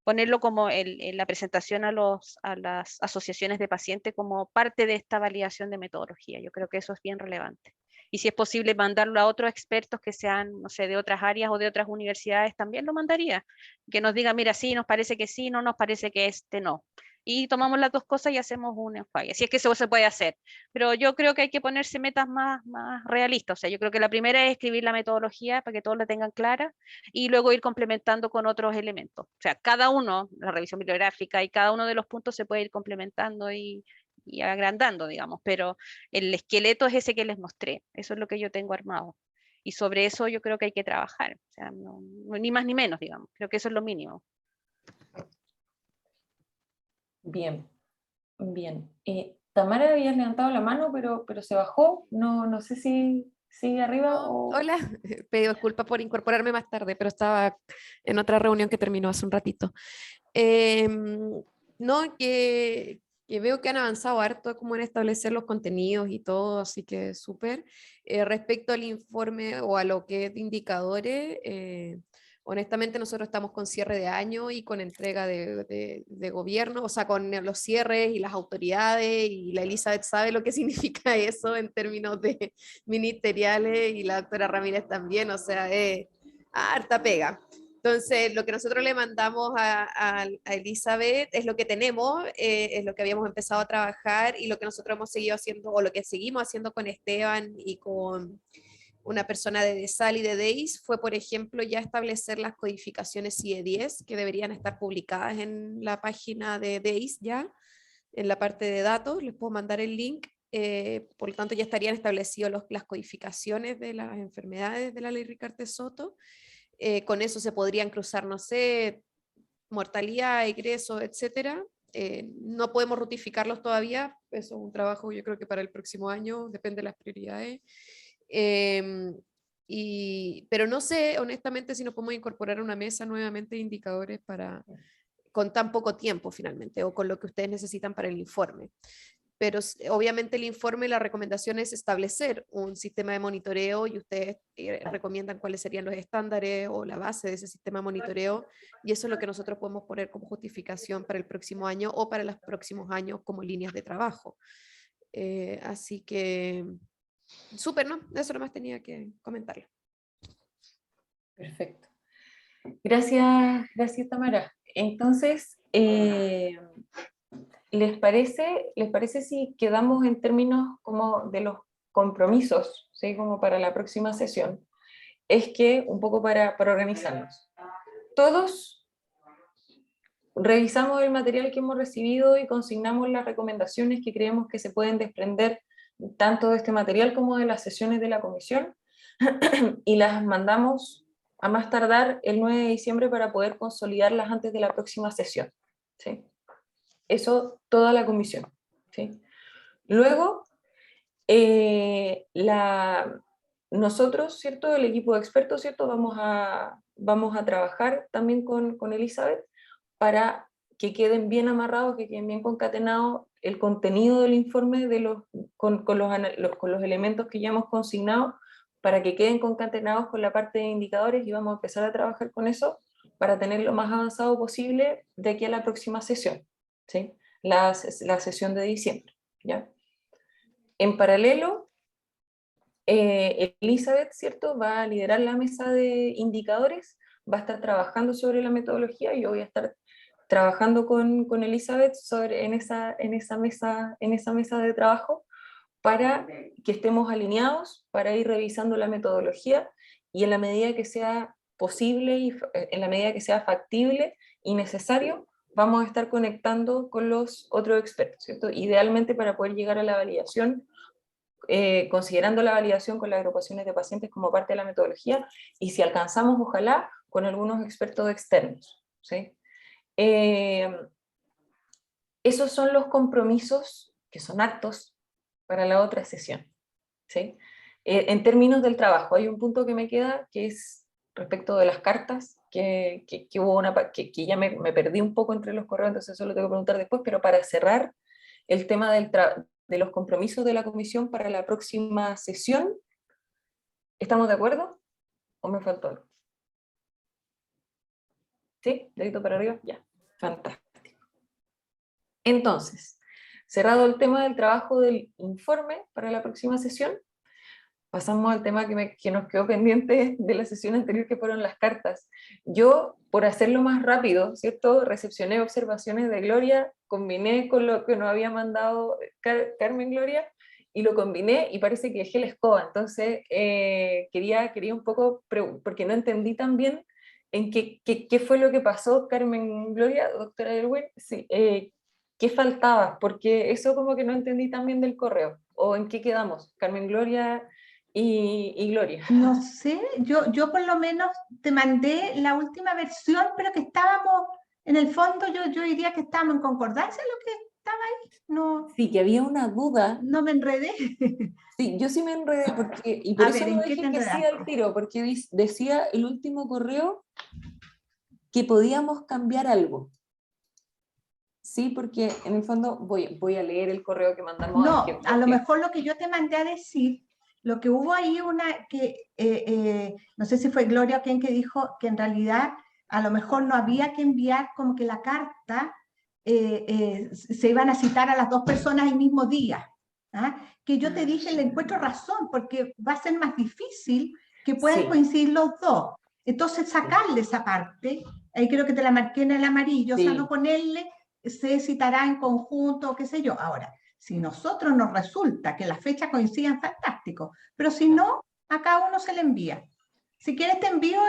Speaker 6: Ponerlo como en la presentación a las asociaciones de pacientes como parte de esta validación de metodología. Yo creo que eso es bien relevante. Y si es posible mandarlo a otros expertos que sean, no sé, de otras áreas o de otras universidades, también lo mandaría. Que nos diga, mira, sí, nos parece que sí, no nos parece que no. Y tomamos las dos cosas y hacemos un enjuague. Así es que eso se puede hacer. Pero yo creo que hay que ponerse metas más realistas. O sea, yo creo que la primera es escribir la metodología para que todos la tengan clara y luego ir complementando con otros elementos. O sea, cada uno, la revisión bibliográfica y cada uno de los puntos se puede ir complementando y agrandando, digamos, pero el esqueleto es ese que les mostré. Eso es lo que yo tengo armado. Y sobre eso yo creo que hay que trabajar. O sea, ni más ni menos, digamos. Creo que eso es lo mínimo.
Speaker 3: Bien, bien. Tamara había levantado la mano, pero se bajó. No sé si sigue arriba o...
Speaker 12: Hola, pido disculpas por incorporarme más tarde, pero estaba en otra reunión que terminó hace un ratito. No, que veo que han avanzado harto como en establecer los contenidos y todo, así que súper. Respecto al informe o a lo que es de indicadores, honestamente nosotros estamos con cierre de año y con entrega de gobierno, o sea, con los cierres y las autoridades, y la Elizabeth sabe lo que significa eso en términos de ministeriales, y la doctora Ramírez también, o sea, harta pega. Entonces, lo que nosotros le mandamos a Elizabeth es lo que tenemos, es lo que habíamos empezado a trabajar y lo que nosotros hemos seguido haciendo, o lo que seguimos haciendo con Esteban una persona de DESAL y de DEIS fue, por ejemplo, ya establecer las codificaciones CIE 10 que deberían estar publicadas en la página de DEIS ya, en la parte de datos, les puedo mandar el link. Por lo tanto, ya estarían establecidas las codificaciones de las enfermedades de la ley Ricardo Soto. Con eso se podrían cruzar, no sé, mortalidad, egresos, etcétera. No podemos rutificarlos todavía, eso es un trabajo yo creo que para el próximo año, depende de las prioridades. Pero no sé, honestamente, si nos podemos incorporar a una mesa nuevamente de indicadores con tan poco tiempo finalmente, o con lo que ustedes necesitan para el informe. Pero obviamente el informe, la recomendación es establecer un sistema de monitoreo y ustedes recomiendan cuáles serían los estándares o la base de ese sistema de monitoreo, y eso es lo que nosotros podemos poner como justificación para el próximo año o para los próximos años como líneas de trabajo. Así que, súper, ¿no? Eso nomás tenía que comentarlo.
Speaker 3: Perfecto. Gracias, Tamara. Entonces, ¿les parece si quedamos en términos como de los compromisos, ¿sí? Como para la próxima sesión? Es que, un poco para organizarnos, todos revisamos el material que hemos recibido y consignamos las recomendaciones que creemos que se pueden desprender tanto de este material como de las sesiones de la comisión y las mandamos a más tardar el 9 de diciembre para poder consolidarlas antes de la próxima sesión, ¿sí? Eso, toda la comisión, ¿sí? Luego, nosotros, ¿cierto? El equipo de expertos, ¿cierto? Vamos a trabajar también con Elizabeth para que queden bien amarrados, que queden bien concatenados el contenido del informe con los elementos que ya hemos consignado, para que queden concatenados con la parte de indicadores, y vamos a empezar a trabajar con eso para tener lo más avanzado posible de aquí a la próxima sesión, ¿sí? La sesión de diciembre, ¿ya? En paralelo, Elizabeth, ¿cierto? Va a liderar la mesa de indicadores, va a estar trabajando sobre la metodología, y yo voy a estar trabajando con Elizabeth en esa mesa de trabajo, para que estemos alineados, para ir revisando la metodología, y en la medida que sea posible, y en la medida que sea factible y necesario, vamos a estar conectando con los otros expertos, ¿cierto? Idealmente para poder llegar a la validación, considerando la validación con las agrupaciones de pacientes como parte de la metodología, y si alcanzamos, ojalá, con algunos expertos externos, ¿sí? Esos son los compromisos, que son actos, para la otra sesión, ¿sí? En términos del trabajo, hay un punto que me queda, que es respecto de las cartas, que hubo que ya me perdí un poco entre los correos, entonces eso lo tengo que preguntar después, pero para cerrar el tema de los compromisos de la comisión para la próxima sesión, ¿estamos de acuerdo? ¿O me faltó algo? ¿Sí? ¿Dedito para arriba? Ya, fantástico. Entonces, cerrado el tema del trabajo del informe para la próxima sesión, pasamos al tema que nos quedó pendiente de la sesión anterior, que fueron las cartas. Yo, por hacerlo más rápido, ¿cierto? Recepcioné observaciones de Gloria, combiné con lo que nos había mandado Carmen Gloria, y lo combiné, y parece que dejé la escoba. Entonces, quería un poco, porque no entendí tan bien en qué fue lo que pasó, Carmen Gloria, doctora Elwin, sí, ¿qué faltaba? Porque eso como que no entendí también del correo. ¿O en qué quedamos? Carmen Gloria y Gloria.
Speaker 5: No sé, yo por lo menos te mandé la última versión, pero que estábamos, en el fondo yo diría que estábamos en concordancia en lo que estaba ahí. No,
Speaker 3: sí, que había una duda.
Speaker 5: No me enredé.
Speaker 3: Sí, yo sí me enredé, y por eso no dije que sí al tiro, porque decía el último correo que podíamos cambiar algo. Sí, porque en el fondo voy a leer el correo que mandamos.
Speaker 5: No, a lo mejor lo que yo te mandé a decir, lo que hubo ahí no sé si fue Gloria o quien que dijo que en realidad a lo mejor no había que enviar como que la carta, se iban a citar a las dos personas el mismo día. ¿Ah? Que yo te dije, le encuentro razón, porque va a ser más difícil que puedan coincidir los dos. Entonces sacarle esa parte, ahí creo que te la marqué en el amarillo, o sea, no ponerle se citará en conjunto, o qué sé yo. Ahora, si nosotros nos resulta que las fechas coincidan, fantástico, pero si no, a cada uno se le envía. Si quieres te envío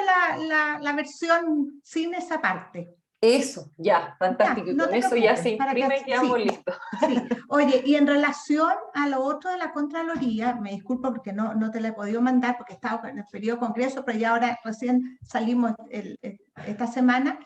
Speaker 5: la versión sin esa parte.
Speaker 3: Eso, ya, fantástico.
Speaker 5: Ya,
Speaker 3: Y
Speaker 5: no
Speaker 3: con
Speaker 5: te
Speaker 3: eso ya se
Speaker 5: preocupes, para que
Speaker 3: imprime y quedamos
Speaker 5: sí,
Speaker 3: listos.
Speaker 5: sí. Oye, y en relación a lo otro de la Contraloría, me disculpo porque no te la he podido mandar porque estaba en el periodo de congreso, pero ya ahora recién salimos esta semana.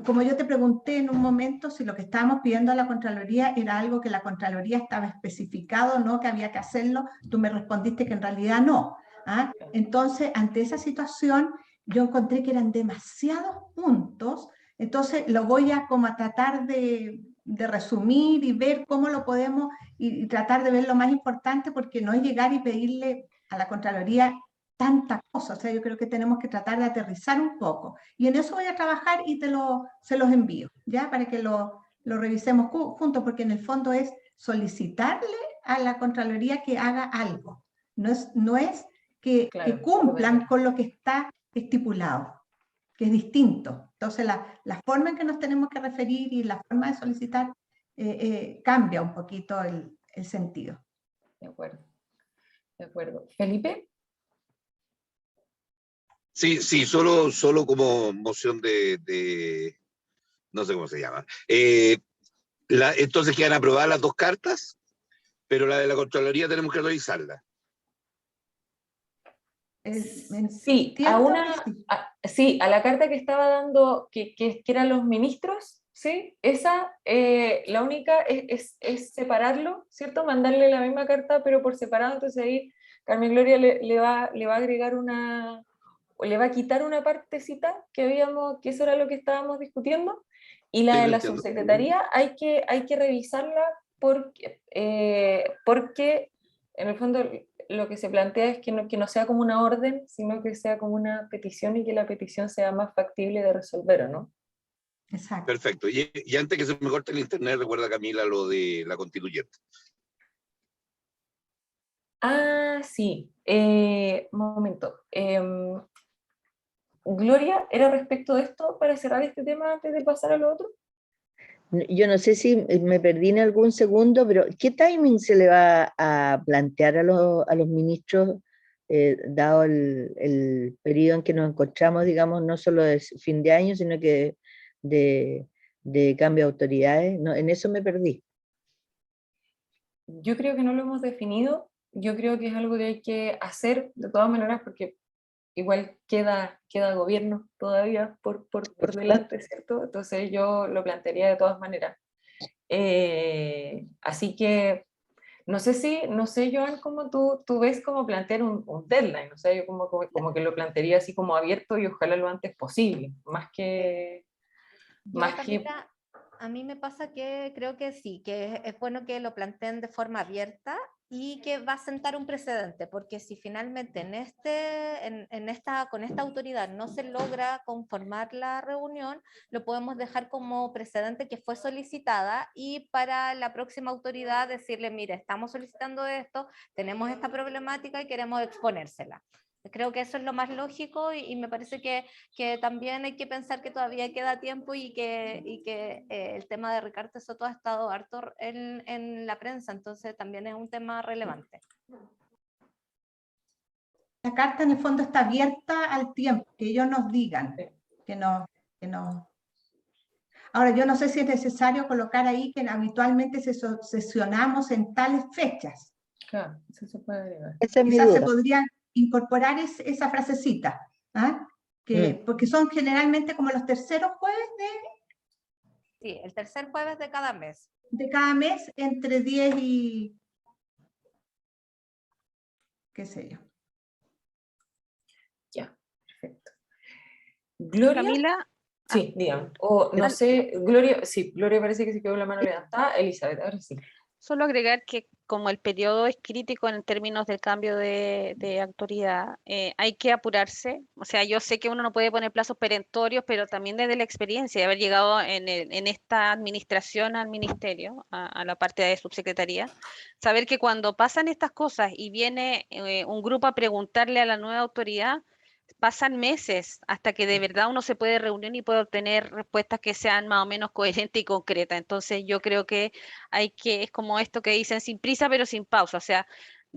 Speaker 5: Como yo te pregunté en un momento si lo que estábamos pidiendo a la Contraloría era algo que la Contraloría estaba especificado, ¿no? Que había que hacerlo, tú me respondiste que en realidad no. ¿Ah? Entonces, ante esa situación, yo encontré que eran demasiados puntos. Entonces lo voy a como a tratar de resumir y ver cómo lo podemos y tratar de ver lo más importante, porque no es llegar y pedirle a la Contraloría tanta cosa. O sea, yo creo que tenemos que tratar de aterrizar un poco. Y en eso voy a trabajar y se los envío, ¿ya? Para que lo revisemos juntos, porque en el fondo es solicitarle a la Contraloría que haga algo. No es que cumplan con lo que está estipulado, que es distinto. Entonces, la forma en que nos tenemos que referir y la forma de solicitar cambia un poquito el sentido.
Speaker 3: De acuerdo. De acuerdo. ¿Felipe?
Speaker 11: Sí, solo como moción de no sé cómo se llama. Entonces quedan aprobadas las 2 cartas, pero la de la Contraloría tenemos que revisarla.
Speaker 3: Sí, a la carta que estaba dando, que eran los ministros, ¿sí? Esa, la única es separarlo, ¿cierto? Mandarle la misma carta, pero por separado. Entonces ahí Carmen Gloria le va a agregar o le va a quitar una partecita que eso era lo que estábamos discutiendo, y la de la subsecretaría hay que revisarla porque en el fondo lo que se plantea es que no sea como una orden, sino que sea como una petición, y que la petición sea más factible de resolver, ¿o no?
Speaker 5: Exacto.
Speaker 11: Perfecto. Y antes que se me corte el internet, recuerda, Camila, lo de la constituyente.
Speaker 3: Ah, sí. Un momento. Gloria, ¿era respecto de esto para cerrar este tema antes de pasar a lo otro?
Speaker 9: Yo no sé si me perdí en algún segundo, pero ¿qué timing se le va a plantear a los ministros, dado el periodo en que nos encontramos, digamos, no solo de fin de año, sino que de cambio de autoridades? No, en eso me perdí.
Speaker 3: Yo creo que no lo hemos definido. Yo creo que es algo que hay que hacer de todas maneras, porque igual queda gobierno todavía por delante, ¿cierto? Entonces yo lo plantearía de todas maneras. Así que no sé, Joan, cómo tú ves cómo plantear un deadline. O sea, yo como que lo plantearía así como abierto y ojalá lo antes posible, más que...
Speaker 1: Camila, a mí me pasa que creo que sí, que es bueno que lo planteen de forma abierta y que va a sentar un precedente, porque si finalmente con esta autoridad no se logra conformar la reunión, lo podemos dejar como precedente que fue solicitada, y para la próxima autoridad decirle, mire, estamos solicitando esto, tenemos esta problemática y queremos exponérsela. Creo que eso es lo más lógico, y me parece que también hay que pensar que todavía queda tiempo, y que el tema de Ricardo Soto ha estado harto en la prensa, entonces también es un tema relevante.
Speaker 5: La carta en el fondo está abierta al tiempo, que ellos nos digan, que no. Ahora, yo no sé si es necesario colocar ahí que habitualmente sesionamos en tales fechas.
Speaker 3: Claro, eso se puede agregar.
Speaker 5: Quizás se podría incorporar esa frasecita, ¿ah? Porque son generalmente como los terceros jueves
Speaker 1: Sí, el tercer jueves de cada mes.
Speaker 5: De cada mes, entre 10 y... qué sé yo.
Speaker 3: Ya, perfecto. Gloria.
Speaker 6: Camila.
Speaker 3: Sí, dígame. O no sé, Gloria parece que se quedó la mano levantada. Elizabeth, ahora sí.
Speaker 6: Solo agregar que como el periodo es crítico en términos del cambio de autoridad, hay que apurarse. O sea, yo sé que uno no puede poner plazos perentorios, pero también desde la experiencia de haber llegado en esta administración al ministerio, a la parte de subsecretaría, saber que cuando pasan estas cosas y viene un grupo a preguntarle a la nueva autoridad, pasan meses hasta que de verdad uno se puede reunir y puede obtener respuestas que sean más o menos coherentes y concretas. Entonces yo creo que es como esto que dicen, sin prisa pero sin pausa. O sea,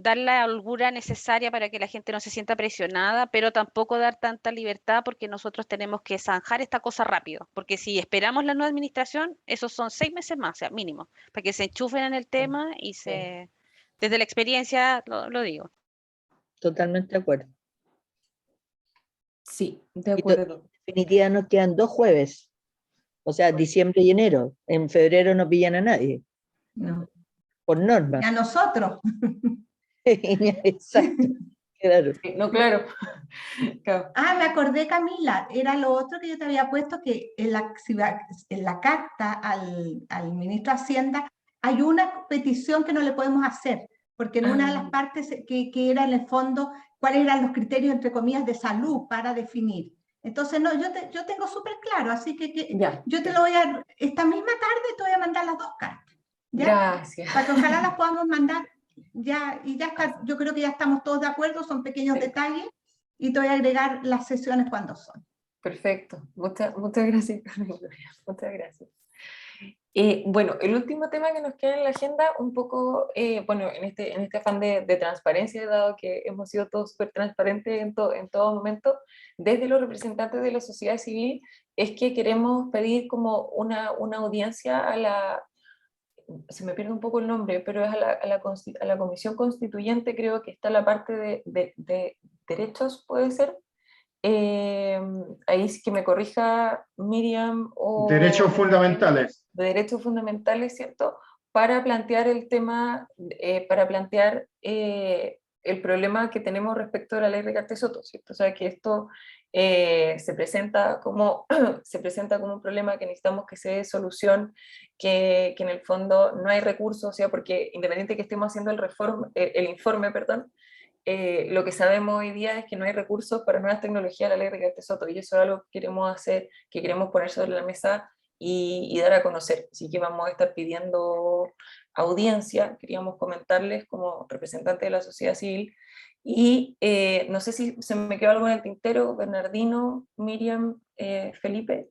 Speaker 6: dar la holgura necesaria para que la gente no se sienta presionada, pero tampoco dar tanta libertad porque nosotros tenemos que zanjar esta cosa rápido, porque si esperamos la nueva administración, esos son 6 meses más, o sea, mínimo, para que se enchufen en el tema y desde la experiencia lo digo.
Speaker 9: Totalmente de acuerdo.
Speaker 3: Sí, de acuerdo.
Speaker 9: En definitiva nos quedan 2 jueves, o sea, diciembre y enero. En febrero no pillan a nadie,
Speaker 5: No.
Speaker 9: por norma.
Speaker 5: Y a nosotros.
Speaker 9: Exacto, claro.
Speaker 3: No, claro. Claro.
Speaker 5: Ah, me acordé, Camila, era lo otro que yo te había puesto, que en la carta al ministro de Hacienda hay una petición que no le podemos hacer, porque en una de las partes que era en el fondo, cuáles eran los criterios, entre comillas, de salud para definir. Entonces, no, yo tengo súper claro, así que
Speaker 3: Ya.
Speaker 5: yo te lo voy a, esta misma tarde te voy a mandar las 2 cartas. ¿Ya?
Speaker 3: Gracias.
Speaker 5: Para que ojalá las podamos mandar ya, y ya está, yo creo que ya estamos todos de acuerdo, son pequeños detalles, y te voy a agregar las sesiones cuando son.
Speaker 3: Perfecto. Muchas gracias, Gloria. Muchas gracias. Bueno, el último tema que nos queda en la agenda, un poco, bueno, en este afán de transparencia, dado que hemos sido todos súper transparentes en todo momento, desde los representantes de la sociedad civil, es que queremos pedir como una audiencia a la, se me pierde un poco el nombre, pero es a la Comisión Constituyente, creo que está la parte de derechos, puede ser. Ahí sí que me corrija Miriam. O
Speaker 2: Derechos fundamentales.
Speaker 3: De derechos fundamentales, ¿cierto? Para plantear el tema, para plantear el problema que tenemos respecto a la ley Ricardo Soto, ¿cierto? O sea, que esto se presenta como un problema que necesitamos que se dé solución, que en el fondo no hay recursos, o sea, porque independiente que estemos haciendo el informe, perdón, lo que sabemos hoy día es que no hay recursos para nuevas tecnologías de la ley Ricardo Soto, y eso es algo que queremos hacer, que queremos poner sobre la mesa y dar a conocer. Así que vamos a estar pidiendo audiencia, queríamos comentarles como representante de la sociedad civil, y no sé si se me quedó algo en el tintero, Bernardino, Miriam, Felipe.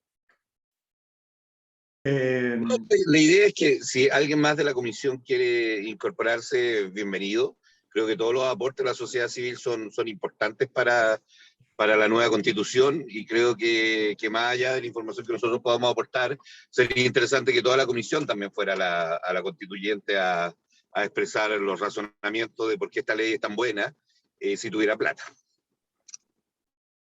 Speaker 11: La idea es que si alguien más de la comisión quiere incorporarse, bienvenido. Creo que todos los aportes de la sociedad civil son importantes para la nueva constitución, y creo que más allá de la información que nosotros podamos aportar, sería interesante que toda la comisión también fuera a la constituyente a expresar los razonamientos de por qué esta ley es tan buena, si tuviera plata.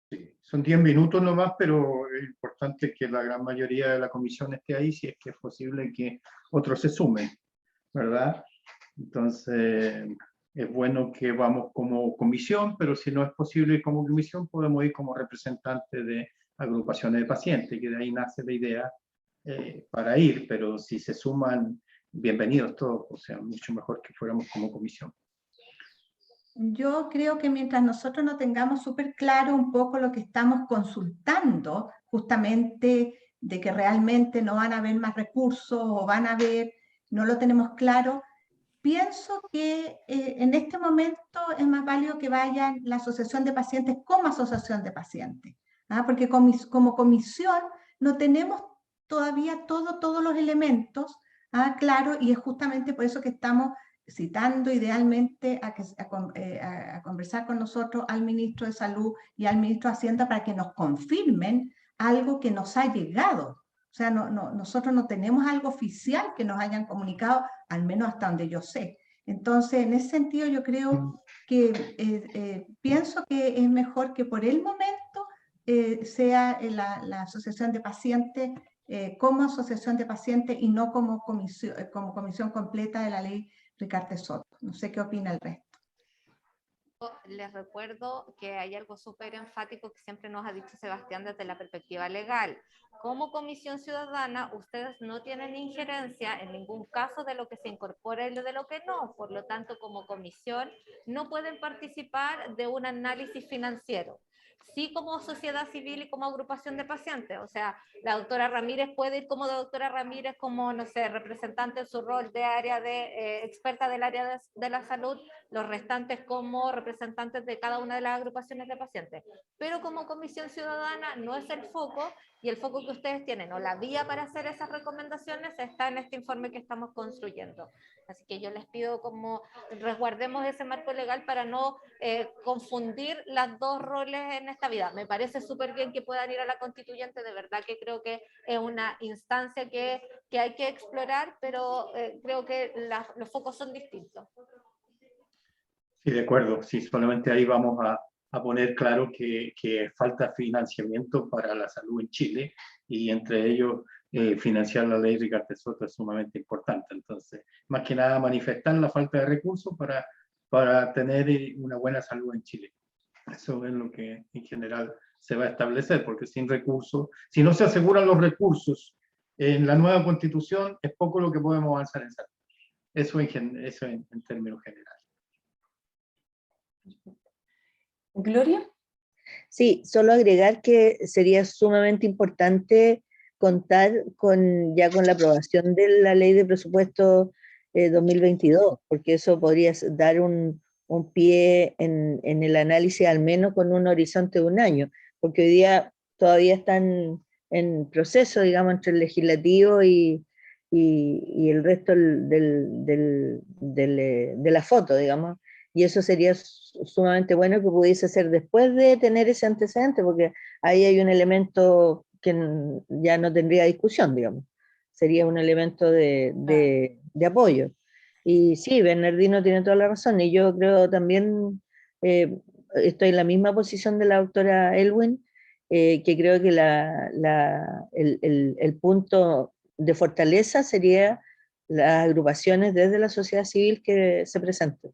Speaker 2: Sí, son 10 minutos nomás, pero es importante que la gran mayoría de la comisión esté ahí, si es que es posible que otros se sumen, ¿verdad? Entonces, es bueno que vamos como comisión, pero si no es posible como comisión, podemos ir como representante de agrupaciones de pacientes, que de ahí nace la idea para ir, pero si se suman, bienvenidos todos, o sea, mucho mejor que fuéramos como comisión.
Speaker 5: Yo creo que mientras nosotros no tengamos súper claro un poco lo que estamos consultando, justamente de que realmente no van a haber más recursos o van a haber, no lo tenemos claro, pienso que en este momento es más válido que vayan la asociación de pacientes como asociación de pacientes, ¿ah? Porque como comisión no tenemos todavía todos los elementos, ¿ah? Claro, y es justamente por eso que estamos citando idealmente a conversar con nosotros al ministro de Salud y al ministro de Hacienda para que nos confirmen algo que nos ha llegado. O sea, nosotros no tenemos algo oficial que nos hayan comunicado, al menos hasta donde yo sé. Entonces, en ese sentido, yo creo que pienso que es mejor que por el momento sea la asociación de pacientes como asociación de pacientes y no como comisión completa de la ley Ricardo Soto. No sé qué opina el resto.
Speaker 1: Les recuerdo que hay algo súper enfático que siempre nos ha dicho Sebastián desde la perspectiva legal. Como comisión ciudadana, ustedes no tienen injerencia en ningún caso de lo que se incorpora y de lo que no. Por lo tanto, como comisión, no pueden participar de un análisis financiero. Sí, como sociedad civil y como agrupación de pacientes. O sea, la doctora Ramírez puede ir como la doctora Ramírez, como, no sé, representante en su rol de área de experta del área de la salud, los restantes como representantes de cada una de las agrupaciones de pacientes. Pero como Comisión Ciudadana no es el foco, y el foco que ustedes tienen o la vía para hacer esas recomendaciones está en este informe que estamos construyendo. Así que yo les pido como resguardemos ese marco legal para no confundir los dos roles en esta vida. Me parece súper bien que puedan ir a la constituyente, de verdad que creo que es una instancia que hay que explorar, pero creo que los focos son distintos.
Speaker 2: Sí, de acuerdo. Sí, solamente ahí vamos a poner claro que falta financiamiento para la salud en Chile, y entre ellos financiar la ley Ricardo Soto es sumamente importante. Entonces, más que nada manifestar la falta de recursos para tener una buena salud en Chile. Eso es lo que en general se va a establecer, porque sin recursos, si no se aseguran los recursos en la nueva constitución, es poco lo que podemos avanzar en salud. Eso en términos generales.
Speaker 3: Gloria.
Speaker 9: Sí, solo agregar que sería sumamente importante contar ya con la aprobación de la ley de presupuesto 2022, porque eso podría dar un pie en el análisis, al menos con un horizonte de un año, porque hoy día todavía están en proceso, digamos, entre el legislativo y el resto de la foto, digamos. Y eso sería sumamente bueno que pudiese ser después de tener ese antecedente, porque ahí hay un elemento que ya no tendría discusión, digamos. Sería un elemento de apoyo. Y sí, Bernardino tiene toda la razón, y yo creo también, estoy en la misma posición de la doctora Elwin, que creo que el punto de fortaleza sería las agrupaciones desde la sociedad civil que se presenten.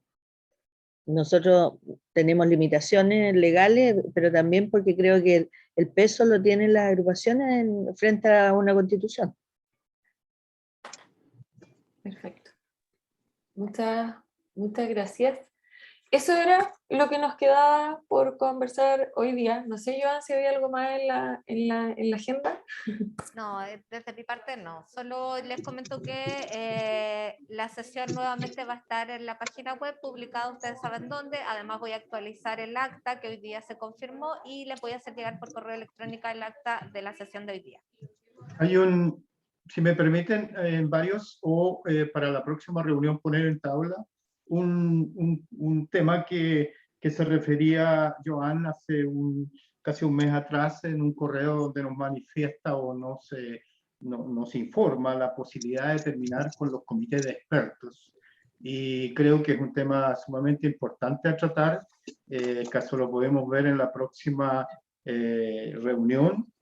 Speaker 9: Nosotros tenemos limitaciones legales, pero también porque creo que el peso lo tienen las agrupaciones frente a una constitución.
Speaker 3: Perfecto. Muchas gracias. Eso era lo que nos quedaba por conversar hoy día. No sé, Joan, si había algo más en la agenda.
Speaker 1: No, desde mi parte no. Solo les comento que la sesión nuevamente va a estar en la página web, publicada ustedes saben dónde. Además voy a actualizar el acta que hoy día se confirmó y les voy a hacer llegar por correo electrónico el acta de la sesión de hoy día.
Speaker 2: Hay si me permiten, varios, o para la próxima reunión poner en tabla un tema que se refería Joan hace casi un mes atrás en un correo donde nos manifiesta o nos informa la posibilidad de terminar con los comités de expertos. Y creo que es un tema sumamente importante a tratar. Caso lo podemos ver en la próxima reunión,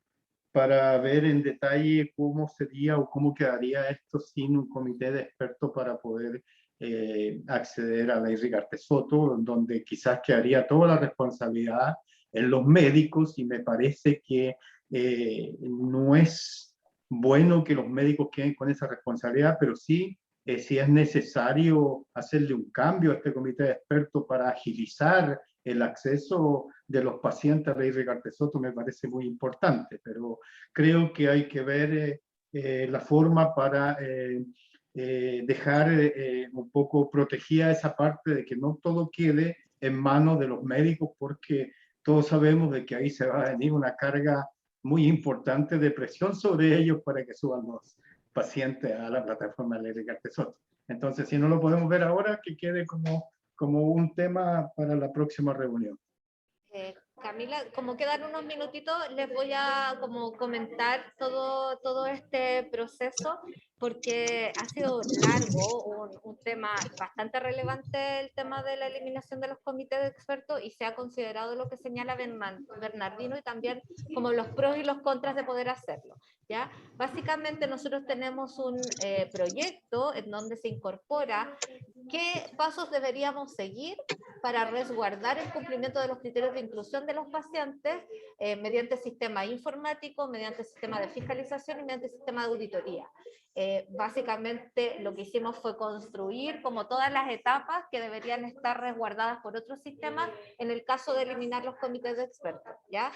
Speaker 2: para ver en detalle cómo sería o cómo quedaría esto sin un comité de expertos para poder acceder a la ley Ricardo Soto, donde quizás quedaría toda la responsabilidad en los médicos, y me parece que no es bueno que los médicos queden con esa responsabilidad, pero sí, si es necesario hacerle un cambio a este comité de expertos para agilizar el acceso de los pacientes a la ley Ricardo Soto, me parece muy importante, pero creo que hay que ver la forma para dejar un poco protegida esa parte de que no todo quede en manos de los médicos, porque todos sabemos de que ahí se va a venir una carga muy importante de presión sobre ellos para que suban los pacientes a la plataforma de la ley Ricardo Soto. Entonces, si no lo podemos ver ahora, que quede como un tema para la próxima reunión.
Speaker 1: Camila, como quedan unos minutitos, les voy a comentar todo este proceso, porque ha sido largo, un tema bastante relevante, el tema de la eliminación de los comités de expertos, y se ha considerado lo que señala Bernardino y también como los pros y los contras de poder hacerlo. ¿Ya? Básicamente nosotros tenemos un proyecto en donde se incorpora qué pasos deberíamos seguir para resguardar el cumplimiento de los criterios de inclusión de los pacientes mediante sistema informático, mediante sistema de fiscalización y mediante sistema de auditoría. Básicamente lo que hicimos fue construir como todas las etapas que deberían estar resguardadas por otros sistemas en el caso de eliminar los comités de expertos, ¿ya?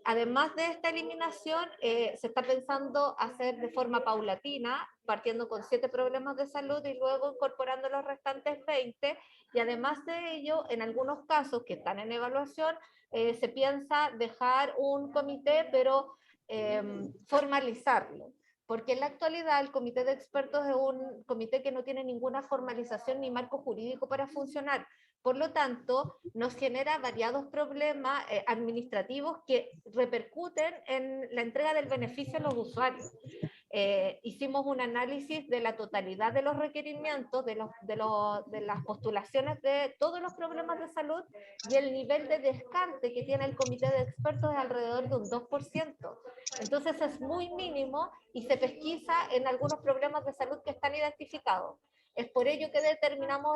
Speaker 1: Además de esta eliminación, se está pensando hacer de forma paulatina, partiendo con 7 problemas de salud y luego incorporando los restantes 20, y además de ello, en algunos casos que están en evaluación, se piensa dejar un comité, pero formalizarlo. Porque en la actualidad el comité de expertos es un comité que no tiene ninguna formalización ni marco jurídico para funcionar. Por lo tanto, nos genera variados problemas administrativos que repercuten en la entrega del beneficio a los usuarios. Hicimos un análisis de la totalidad de los requerimientos, de las postulaciones de todos los problemas de salud, y el nivel de descarte que tiene el comité de expertos es alrededor de un 2%. Entonces es muy mínimo y se pesquisa en algunos problemas de salud que están identificados. Es por ello que determinamos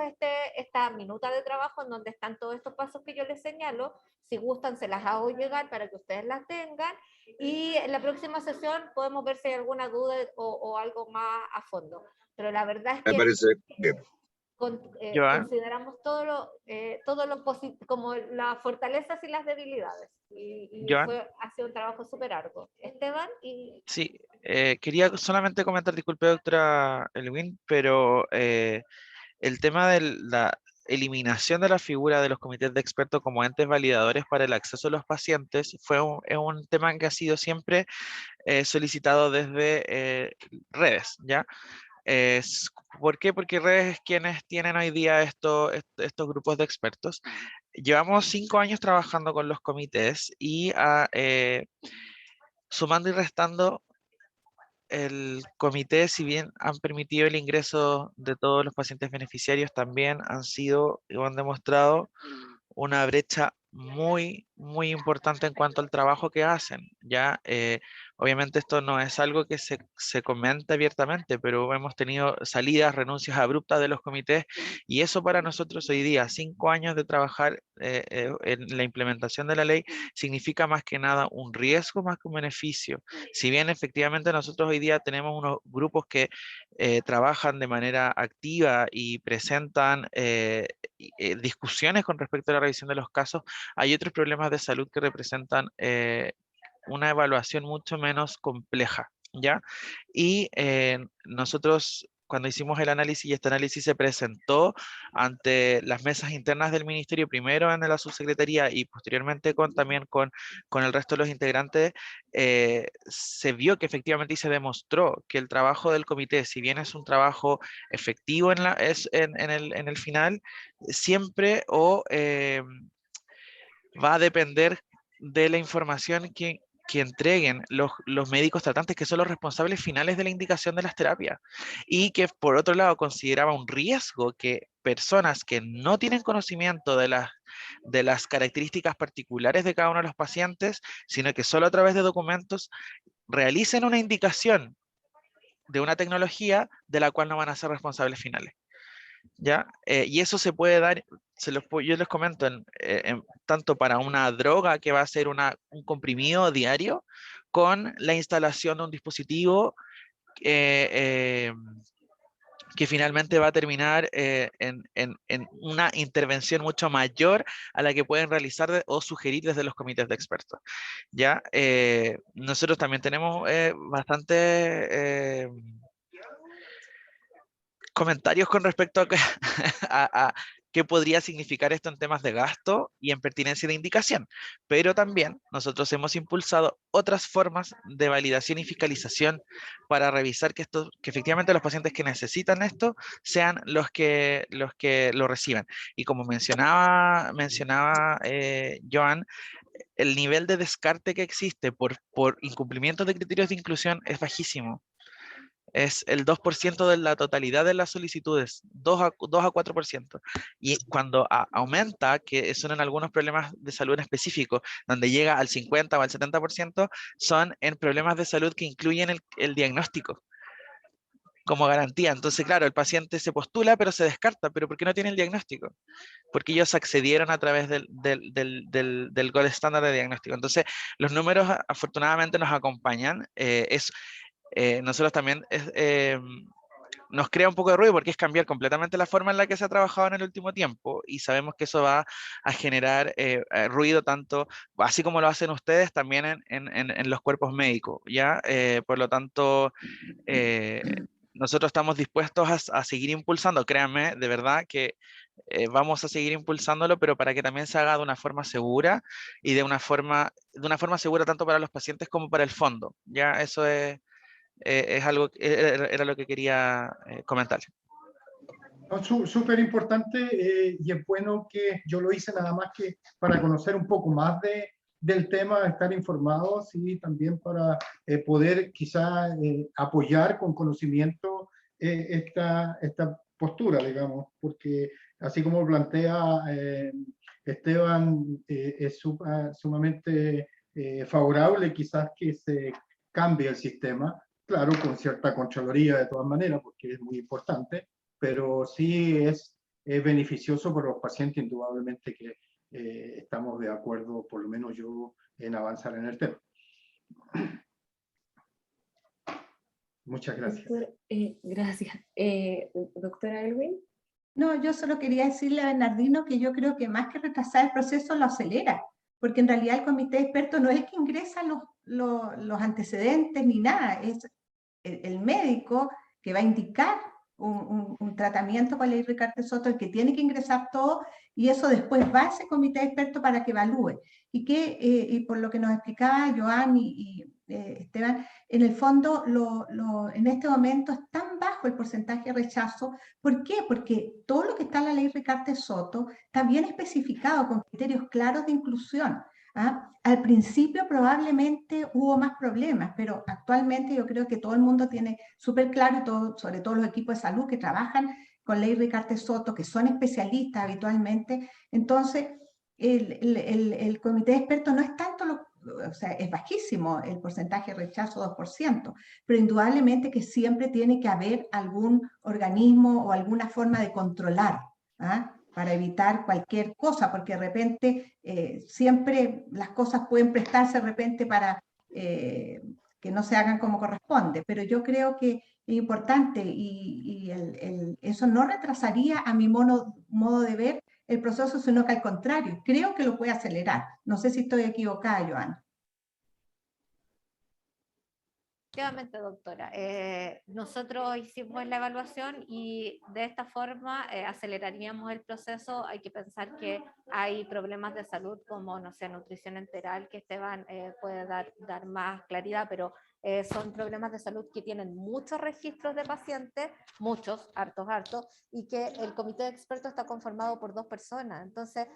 Speaker 1: esta minuta de trabajo en donde están todos estos pasos que yo les señalo. Si gustan, se las hago llegar para que ustedes las tengan. Y en la próxima sesión podemos ver si hay alguna duda o algo más a fondo. Pero la verdad es
Speaker 11: Me
Speaker 1: que
Speaker 11: parece bien.
Speaker 1: consideramos todo lo positivo, como las fortalezas y las debilidades. Y ha sido un trabajo súper arduo. Esteban y...
Speaker 8: Sí, quería solamente comentar, disculpe doctora Elwin, pero el tema de la eliminación de la figura de los comités de expertos como entes validadores para el acceso a los pacientes es un tema que ha sido siempre solicitado desde redes, ¿ya? ¿Por qué? Porque redes es quienes tienen hoy día estos grupos de expertos. Llevamos 5 años trabajando con los comités y sumando y restando, el comité, si bien han permitido el ingreso de todos los pacientes beneficiarios, también han sido o han demostrado una brecha muy, muy importante en cuanto al trabajo que hacen. Ya, obviamente esto no es algo que se comenta abiertamente, pero hemos tenido salidas, renuncias abruptas de los comités, y eso para nosotros hoy día, 5 años de trabajar en la implementación de la ley, significa más que nada un riesgo más que un beneficio. Si bien efectivamente nosotros hoy día tenemos unos grupos que trabajan de manera activa y presentan discusiones con respecto a la revisión de los casos, hay otros problemas de salud que representan una evaluación mucho menos compleja, ¿ya? Y nosotros, cuando hicimos el análisis, y este análisis se presentó ante las mesas internas del ministerio, primero en la subsecretaría y posteriormente también con el resto de los integrantes, se vio que efectivamente y se demostró que el trabajo del comité, si bien es un trabajo efectivo en el final, siempre va a depender de la información que entreguen los médicos tratantes, que son los responsables finales de la indicación de las terapias, y que por otro lado consideraba un riesgo que personas que no tienen conocimiento de las características particulares de cada uno de los pacientes, sino que solo a través de documentos realicen una indicación de una tecnología de la cual no van a ser responsables finales. ¿Ya? Y eso se puede dar, yo les comento, tanto para una droga que va a ser un comprimido diario, con la instalación de un dispositivo que finalmente va a terminar en una intervención mucho mayor a la que pueden realizar o sugerir desde los comités de expertos. ¿Ya? Nosotros también tenemos bastante... comentarios con respecto a qué podría significar esto en temas de gasto y en pertinencia de indicación, pero también nosotros hemos impulsado otras formas de validación y fiscalización para revisar que efectivamente los pacientes que necesitan esto sean los que lo reciban. Y como mencionaba Joan, el nivel de descarte que existe por incumplimiento de criterios de inclusión es bajísimo. Es el 2% de la totalidad de las solicitudes, 2 a 4%. Y cuando aumenta, que son en algunos problemas de salud en específico, donde llega al 50 o al 70%, son en problemas de salud que incluyen el diagnóstico como garantía. Entonces, claro, el paciente se postula, pero se descarta. ¿Pero por qué no tiene el diagnóstico? Porque ellos accedieron a través del gold estándar de diagnóstico. Entonces, los números afortunadamente nos acompañan. nosotros también nos crea un poco de ruido porque es cambiar completamente la forma en la que se ha trabajado en el último tiempo y sabemos que eso va a generar ruido tanto, así como lo hacen ustedes, también en los cuerpos médicos, ¿ya? Por lo tanto, nosotros estamos dispuestos a seguir impulsando, créanme, de verdad que vamos a seguir impulsándolo, pero para que también se haga de una forma segura y de una forma segura tanto para los pacientes como para el fondo, ¿ya? Eso es algo, era lo que quería comentar.
Speaker 2: No, súper importante y es bueno que yo lo hice nada más que para conocer un poco más del tema, estar informados y también para poder quizá apoyar con conocimiento esta postura, digamos, porque así como plantea Esteban, es sumamente favorable quizás que se cambie el sistema, claro, con cierta contraloría de todas maneras, porque es muy importante, pero sí es beneficioso para los pacientes, indudablemente que estamos de acuerdo, por lo menos yo, en avanzar en el tema. Muchas gracias.
Speaker 3: Gracias. Doctora Elwin.
Speaker 5: No, yo solo quería decirle a Bernardino que yo creo que más que retrasar el proceso lo acelera, porque en realidad el comité de expertos no es que ingresa los antecedentes ni nada, es el médico que va a indicar un tratamiento con la ley Ricarte Soto, el que tiene que ingresar todo, y eso después va a ese comité de expertos para que evalúe. Y por lo que nos explicaba Joan y Esteban, en el fondo, en este momento es tan bajo el porcentaje de rechazo. ¿Por qué? Porque todo lo que está en la ley Ricarte Soto está bien especificado con criterios claros de inclusión. ¿Ah? Al principio probablemente hubo más problemas, pero actualmente yo creo que todo el mundo tiene súper claro, sobre todo los equipos de salud que trabajan con ley Ricarte Soto, que son especialistas habitualmente. Entonces, el comité de expertos no es tanto, o sea, es bajísimo el porcentaje de rechazo, 2%, pero indudablemente que siempre tiene que haber algún organismo o alguna forma de controlar, ¿ah? Para evitar cualquier cosa, porque de repente siempre las cosas pueden prestarse de repente para que no se hagan como corresponde, pero yo creo que es importante y eso no retrasaría a mi modo de ver el proceso, sino que al contrario, creo que lo puede acelerar. No sé si estoy equivocada, Joana.
Speaker 1: Efectivamente, doctora. Nosotros hicimos la evaluación y de esta forma aceleraríamos el proceso. Hay que pensar que hay problemas de salud como, no sé, nutrición enteral, que Esteban puede dar más claridad, pero son problemas de salud que tienen muchos registros de pacientes, muchos, hartos, y que el comité de expertos está conformado por 2 personas. Entonces,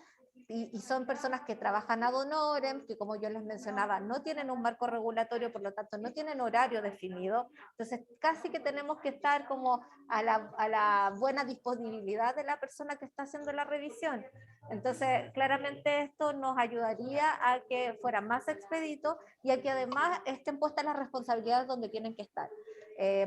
Speaker 1: y son personas que trabajan ad honorem, que como yo les mencionaba, no tienen un marco regulatorio, por lo tanto no tienen horario definido, entonces casi que tenemos que estar como a la buena disponibilidad de la persona que está haciendo la revisión. Entonces claramente esto nos ayudaría a que fuera más expedito y a que además estén puestas las responsabilidades donde tienen que estar.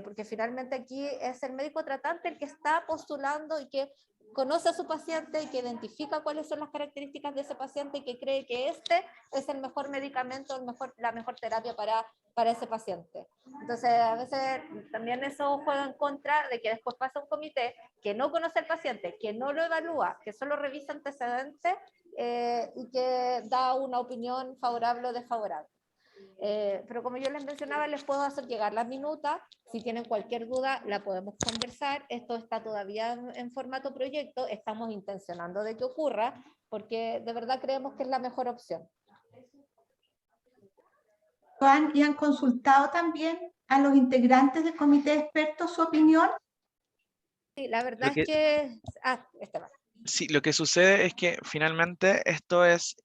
Speaker 1: Porque finalmente aquí es el médico tratante el que está postulando y que conoce a su paciente y que identifica cuáles son las características de ese paciente y que cree que este es el mejor medicamento, la mejor terapia para ese paciente. Entonces, a veces también eso juega en contra de que después pasa un comité que no conoce al paciente, que no lo evalúa, que solo revisa antecedentes y que da una opinión favorable o desfavorable. Pero como yo les mencionaba, les puedo hacer llegar la minuta. Si tienen cualquier duda, la podemos conversar. Esto está todavía en formato proyecto. Estamos intencionando de que ocurra, porque de verdad creemos que es la mejor opción.
Speaker 5: Juan, ¿y han consultado también a los integrantes del comité de expertos su opinión?
Speaker 1: Sí, la verdad es que... Esteban.
Speaker 8: Sí, lo que sucede es que finalmente esto es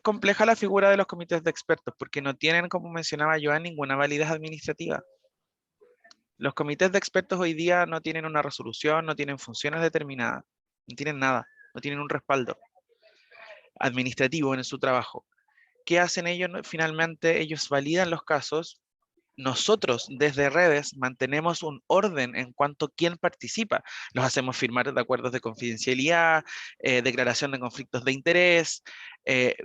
Speaker 8: compleja la figura de los comités de expertos porque no tienen, como mencionaba Joan, ninguna validez administrativa. Los comités de expertos hoy día no tienen una resolución, no tienen funciones determinadas, no tienen nada, no tienen un respaldo administrativo en su trabajo. ¿Qué hacen ellos? Finalmente, ellos validan los casos. Nosotros desde redes mantenemos un orden en cuanto a quién participa. Los hacemos firmar de acuerdos de confidencialidad, declaración de conflictos de interés,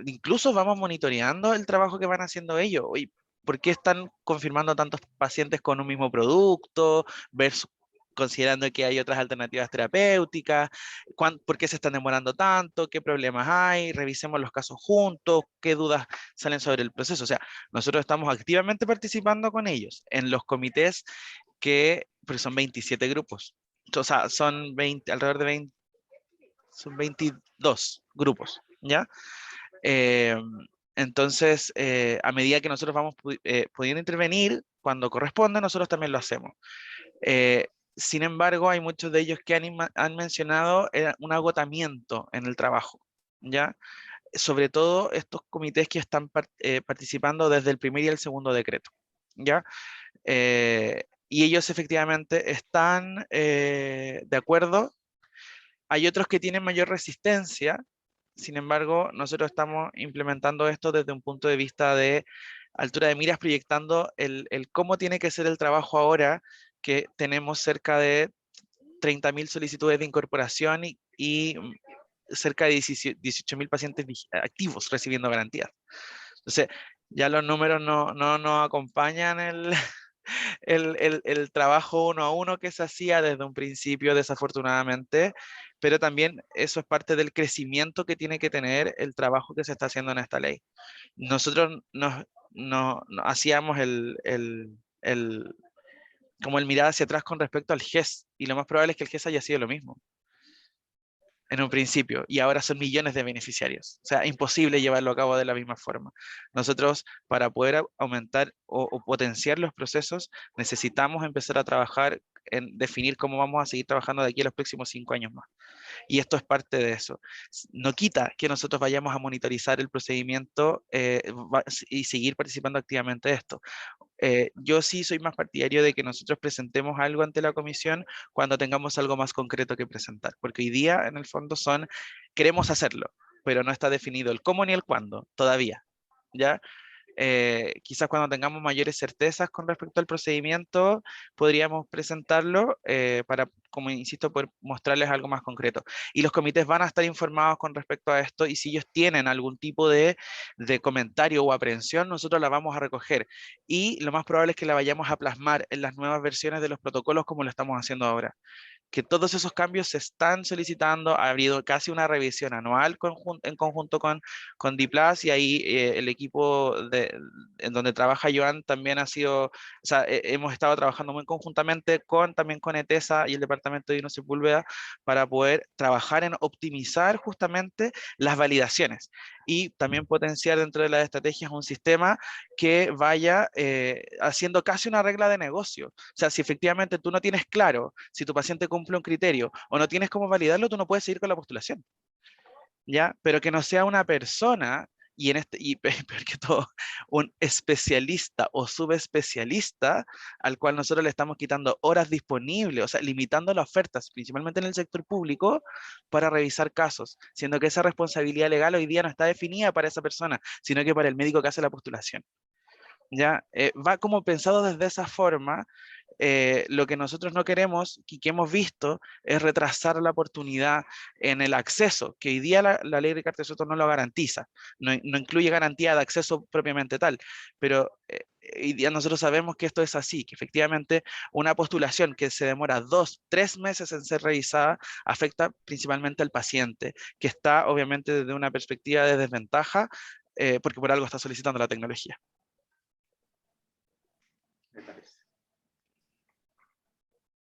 Speaker 8: incluso vamos monitoreando el trabajo que van haciendo ellos. Hoy, ¿por qué están confirmando tantos pacientes con un mismo producto versus considerando que hay otras alternativas terapéuticas? ¿Por qué se están demorando tanto? ¿Qué problemas hay? Revisemos los casos juntos, qué dudas salen sobre el proceso. O sea, nosotros estamos activamente participando con ellos en los comités porque son 27 grupos. O sea, son 20, alrededor de 20, son 22 grupos, ¿ya? Entonces, a medida que nosotros vamos pudiendo intervenir, cuando corresponde, nosotros también lo hacemos. Sin embargo, hay muchos de ellos que han mencionado un agotamiento en el trabajo, ¿ya? Sobre todo estos comités que están participando desde el primer y el segundo decreto, ¿ya? Y ellos efectivamente están de acuerdo. Hay otros que tienen mayor resistencia. Sin embargo, nosotros estamos implementando esto desde un punto de vista de altura de miras, proyectando el cómo tiene que ser el trabajo ahora que tenemos cerca de 30.000 solicitudes de incorporación y cerca de 18.000 pacientes activos recibiendo garantías. Entonces, ya los números no nos acompañan el trabajo uno a uno que se hacía desde un principio, desafortunadamente, pero también eso es parte del crecimiento que tiene que tener el trabajo que se está haciendo en esta ley. Nosotros hacíamos como el mirar hacia atrás con respecto al GES, y lo más probable es que el GES haya sido lo mismo en un principio, y ahora son millones de beneficiarios. O sea, imposible llevarlo a cabo de la misma forma. Nosotros, para poder aumentar o potenciar los procesos, necesitamos empezar a trabajar en definir cómo vamos a seguir trabajando de aquí a los próximos 5 años más. Y esto es parte de eso. No quita que nosotros vayamos a monitorizar el procedimiento y seguir participando activamente de esto. Yo sí soy más partidario de que nosotros presentemos algo ante la comisión cuando tengamos algo más concreto que presentar, porque hoy día en el fondo queremos hacerlo, pero no está definido el cómo ni el cuándo todavía, ¿ya? Quizás cuando tengamos mayores certezas con respecto al procedimiento, podríamos presentarlo para, como insisto, poder mostrarles algo más concreto. Y los comités van a estar informados con respecto a esto, y si ellos tienen algún tipo de comentario o aprehensión, nosotros la vamos a recoger. Y lo más probable es que la vayamos a plasmar en las nuevas versiones de los protocolos como lo estamos haciendo ahora. Que todos esos cambios se están solicitando. Ha habido casi una revisión anual en conjunto con DIPLAS, y ahí el equipo en donde trabaja Joan también ha sido, o sea, hemos estado trabajando muy conjuntamente también con ETESA y el Departamento de Dino Sepúlveda para poder trabajar en optimizar justamente las validaciones y también potenciar dentro de las estrategias un sistema que vaya haciendo casi una regla de negocio. O sea, si efectivamente tú no tienes claro si tu paciente cumple un criterio o no tienes cómo validarlo, tú no puedes seguir con la postulación, ¿ya? Pero que no sea una persona, y peor que todo, un especialista o subespecialista al cual nosotros le estamos quitando horas disponibles, o sea, limitando las ofertas, principalmente en el sector público, para revisar casos, siendo que esa responsabilidad legal hoy día no está definida para esa persona, sino que para el médico que hace la postulación. ¿Ya? Va como pensado desde esa forma. Lo que nosotros no queremos y que hemos visto es retrasar la oportunidad en el acceso, que hoy día la ley de carta de sujetos no lo garantiza, no incluye garantía de acceso propiamente tal, pero hoy día nosotros sabemos que esto es así, que efectivamente una postulación que se demora 2, 3 meses en ser revisada afecta principalmente al paciente, que está obviamente desde una perspectiva de desventaja, porque por algo está solicitando la tecnología.
Speaker 2: Me parece.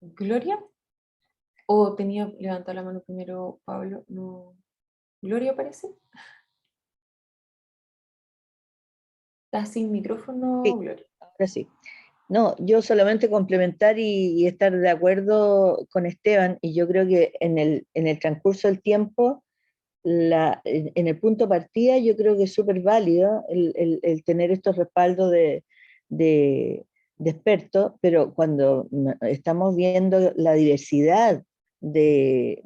Speaker 3: ¿Gloria? ¿O tenía levantado la mano primero Pablo? No. ¿Gloria parece? ¿Está sin micrófono,
Speaker 9: Sí,
Speaker 3: Gloria?
Speaker 9: ahora sí. No, yo solamente complementar y estar de acuerdo con Esteban, y yo creo que en el transcurso del tiempo, en el punto de partida, yo creo que es súper válido el tener estos respaldos de expertos, pero cuando estamos viendo la diversidad de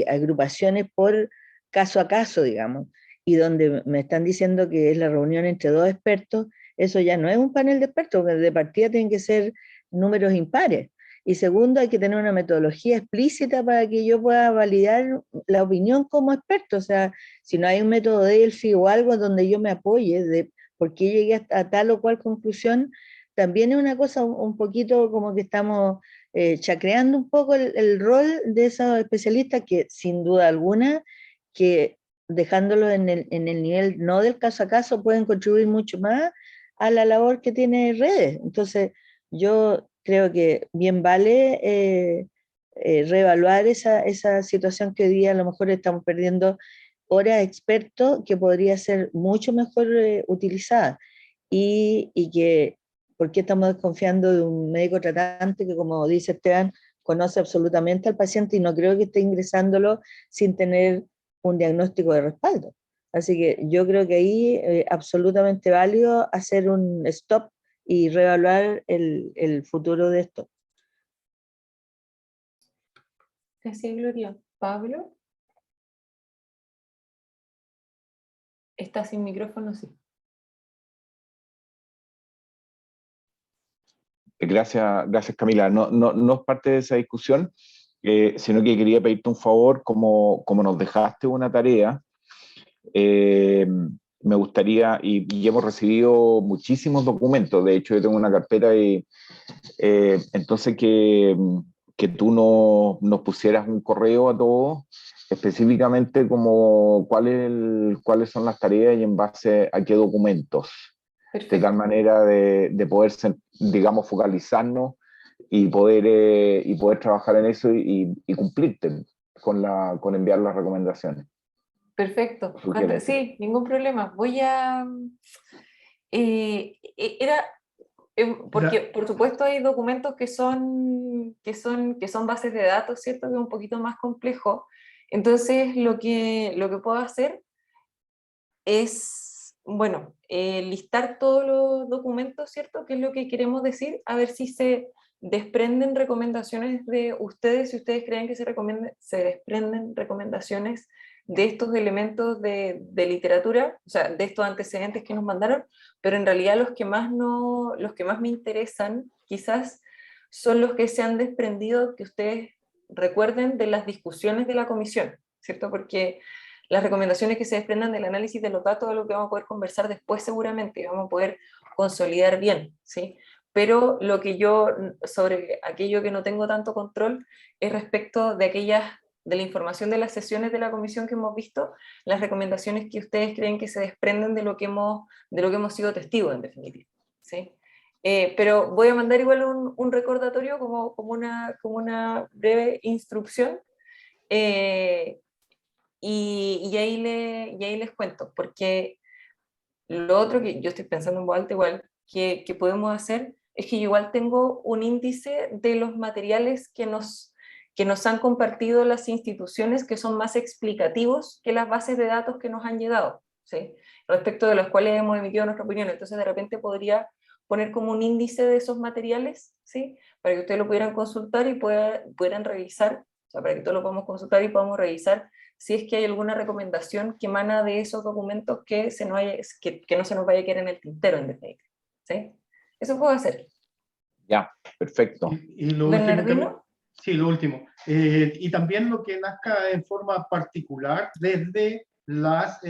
Speaker 9: agrupaciones por caso a caso, digamos, y donde me están diciendo que es la reunión entre 2 expertos, eso ya no es un panel de expertos, porque de partida tienen que ser números impares. Y segundo, hay que tener una metodología explícita para que yo pueda validar la opinión como experto. O sea, si no hay un método Delphi o algo donde yo me apoye por qué llegué a tal o cual conclusión, también es una cosa un poquito como que estamos chacreando un poco el rol de esos especialistas que sin duda alguna, que dejándolo en el nivel no del caso a caso, pueden contribuir mucho más a la labor que tiene redes. Entonces, yo creo que bien vale reevaluar esa situación que hoy día a lo mejor estamos perdiendo horas expertos que podría ser mucho mejor utilizada. Y que, ¿por qué estamos desconfiando de un médico tratante que, como dice Esteban, conoce absolutamente al paciente y no creo que esté ingresándolo sin tener un diagnóstico de respaldo? Así que yo creo que ahí absolutamente válido hacer un stop y reevaluar el futuro de esto.
Speaker 3: Gracias, Gloria. Pablo. Está sin micrófono, sí.
Speaker 4: Gracias Camila. No es parte de esa discusión, sino que quería pedirte un favor, como nos dejaste una tarea. Me gustaría, y hemos recibido muchísimos documentos, de hecho yo tengo una carpeta y entonces que tú nos pusieras un correo a todos, específicamente como cuáles son las tareas y en base a qué documentos. Perfecto. De tal manera de poder, digamos, focalizarnos y poder trabajar en eso y cumplirte con enviar las recomendaciones.
Speaker 3: Perfecto. Sí, ningún problema. Voy a... porque por supuesto hay documentos que son bases de datos, ¿cierto? Que es un poquito más complejo. Entonces lo que puedo hacer es, bueno, listar todos los documentos, ¿cierto? ¿Qué es lo que queremos decir? A ver si se desprenden recomendaciones de ustedes, si ustedes creen que se desprenden recomendaciones de estos elementos de literatura, o sea, de estos antecedentes que nos mandaron, pero en realidad los que más me interesan quizás son los que se han desprendido, que ustedes recuerden de las discusiones de la comisión, ¿cierto? Porque las recomendaciones que se desprendan del análisis de los datos es lo que vamos a poder conversar después seguramente, y vamos a poder consolidar bien, ¿sí? Pero lo que sobre aquello que no tengo tanto control es respecto de la información de las sesiones de la comisión que hemos visto, las recomendaciones que ustedes creen que se desprenden de lo que hemos sido testigos, en definitiva, ¿sí? Pero voy a mandar igual un recordatorio como una breve instrucción, y ahí les cuento, porque lo otro que yo estoy pensando en voz alta igual, que podemos hacer, es que yo igual tengo un índice de los materiales que nos han compartido las instituciones, que son más explicativos que las bases de datos que nos han llegado, ¿sí? Respecto de los cuales hemos emitido nuestra opinión. Entonces de repente podría poner como un índice de esos materiales, ¿sí? Para que ustedes lo pudieran consultar y pudieran revisar, o sea, para que todos lo podamos consultar y podamos revisar si es que hay alguna recomendación que emana de esos documentos que no se nos vaya a quedar en el tintero, en definitiva, ¿sí? Eso puedo hacer.
Speaker 4: Ya, perfecto.
Speaker 2: Y lo último, sí, lo último. Y también lo que nazca en forma particular desde las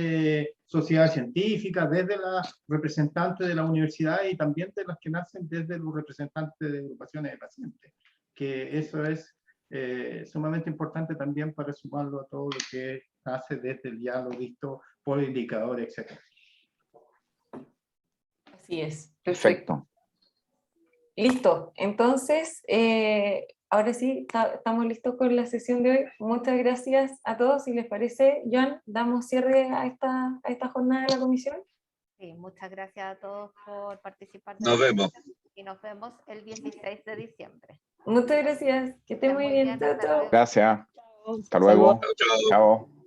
Speaker 2: sociedades científicas, desde las representantes de la universidad y también de las que nacen desde los representantes de agrupaciones de pacientes, que eso es sumamente importante también para sumarlo a todo lo que hace desde el ya lo visto por indicadores, etc.
Speaker 3: Así es.
Speaker 4: Perfecto.
Speaker 3: Listo. Entonces, ahora sí, estamos listos con la sesión de hoy. Muchas gracias a todos. Si les parece, Joan, damos cierre a esta jornada de la comisión.
Speaker 1: Sí, muchas gracias a todos por participar.
Speaker 11: Nos vemos.
Speaker 1: Y nos vemos el 16 de diciembre.
Speaker 3: Muchas gracias. Que estén muy bien. Chao, chao.
Speaker 4: Gracias. Hasta luego.
Speaker 11: Chao.
Speaker 4: Chao.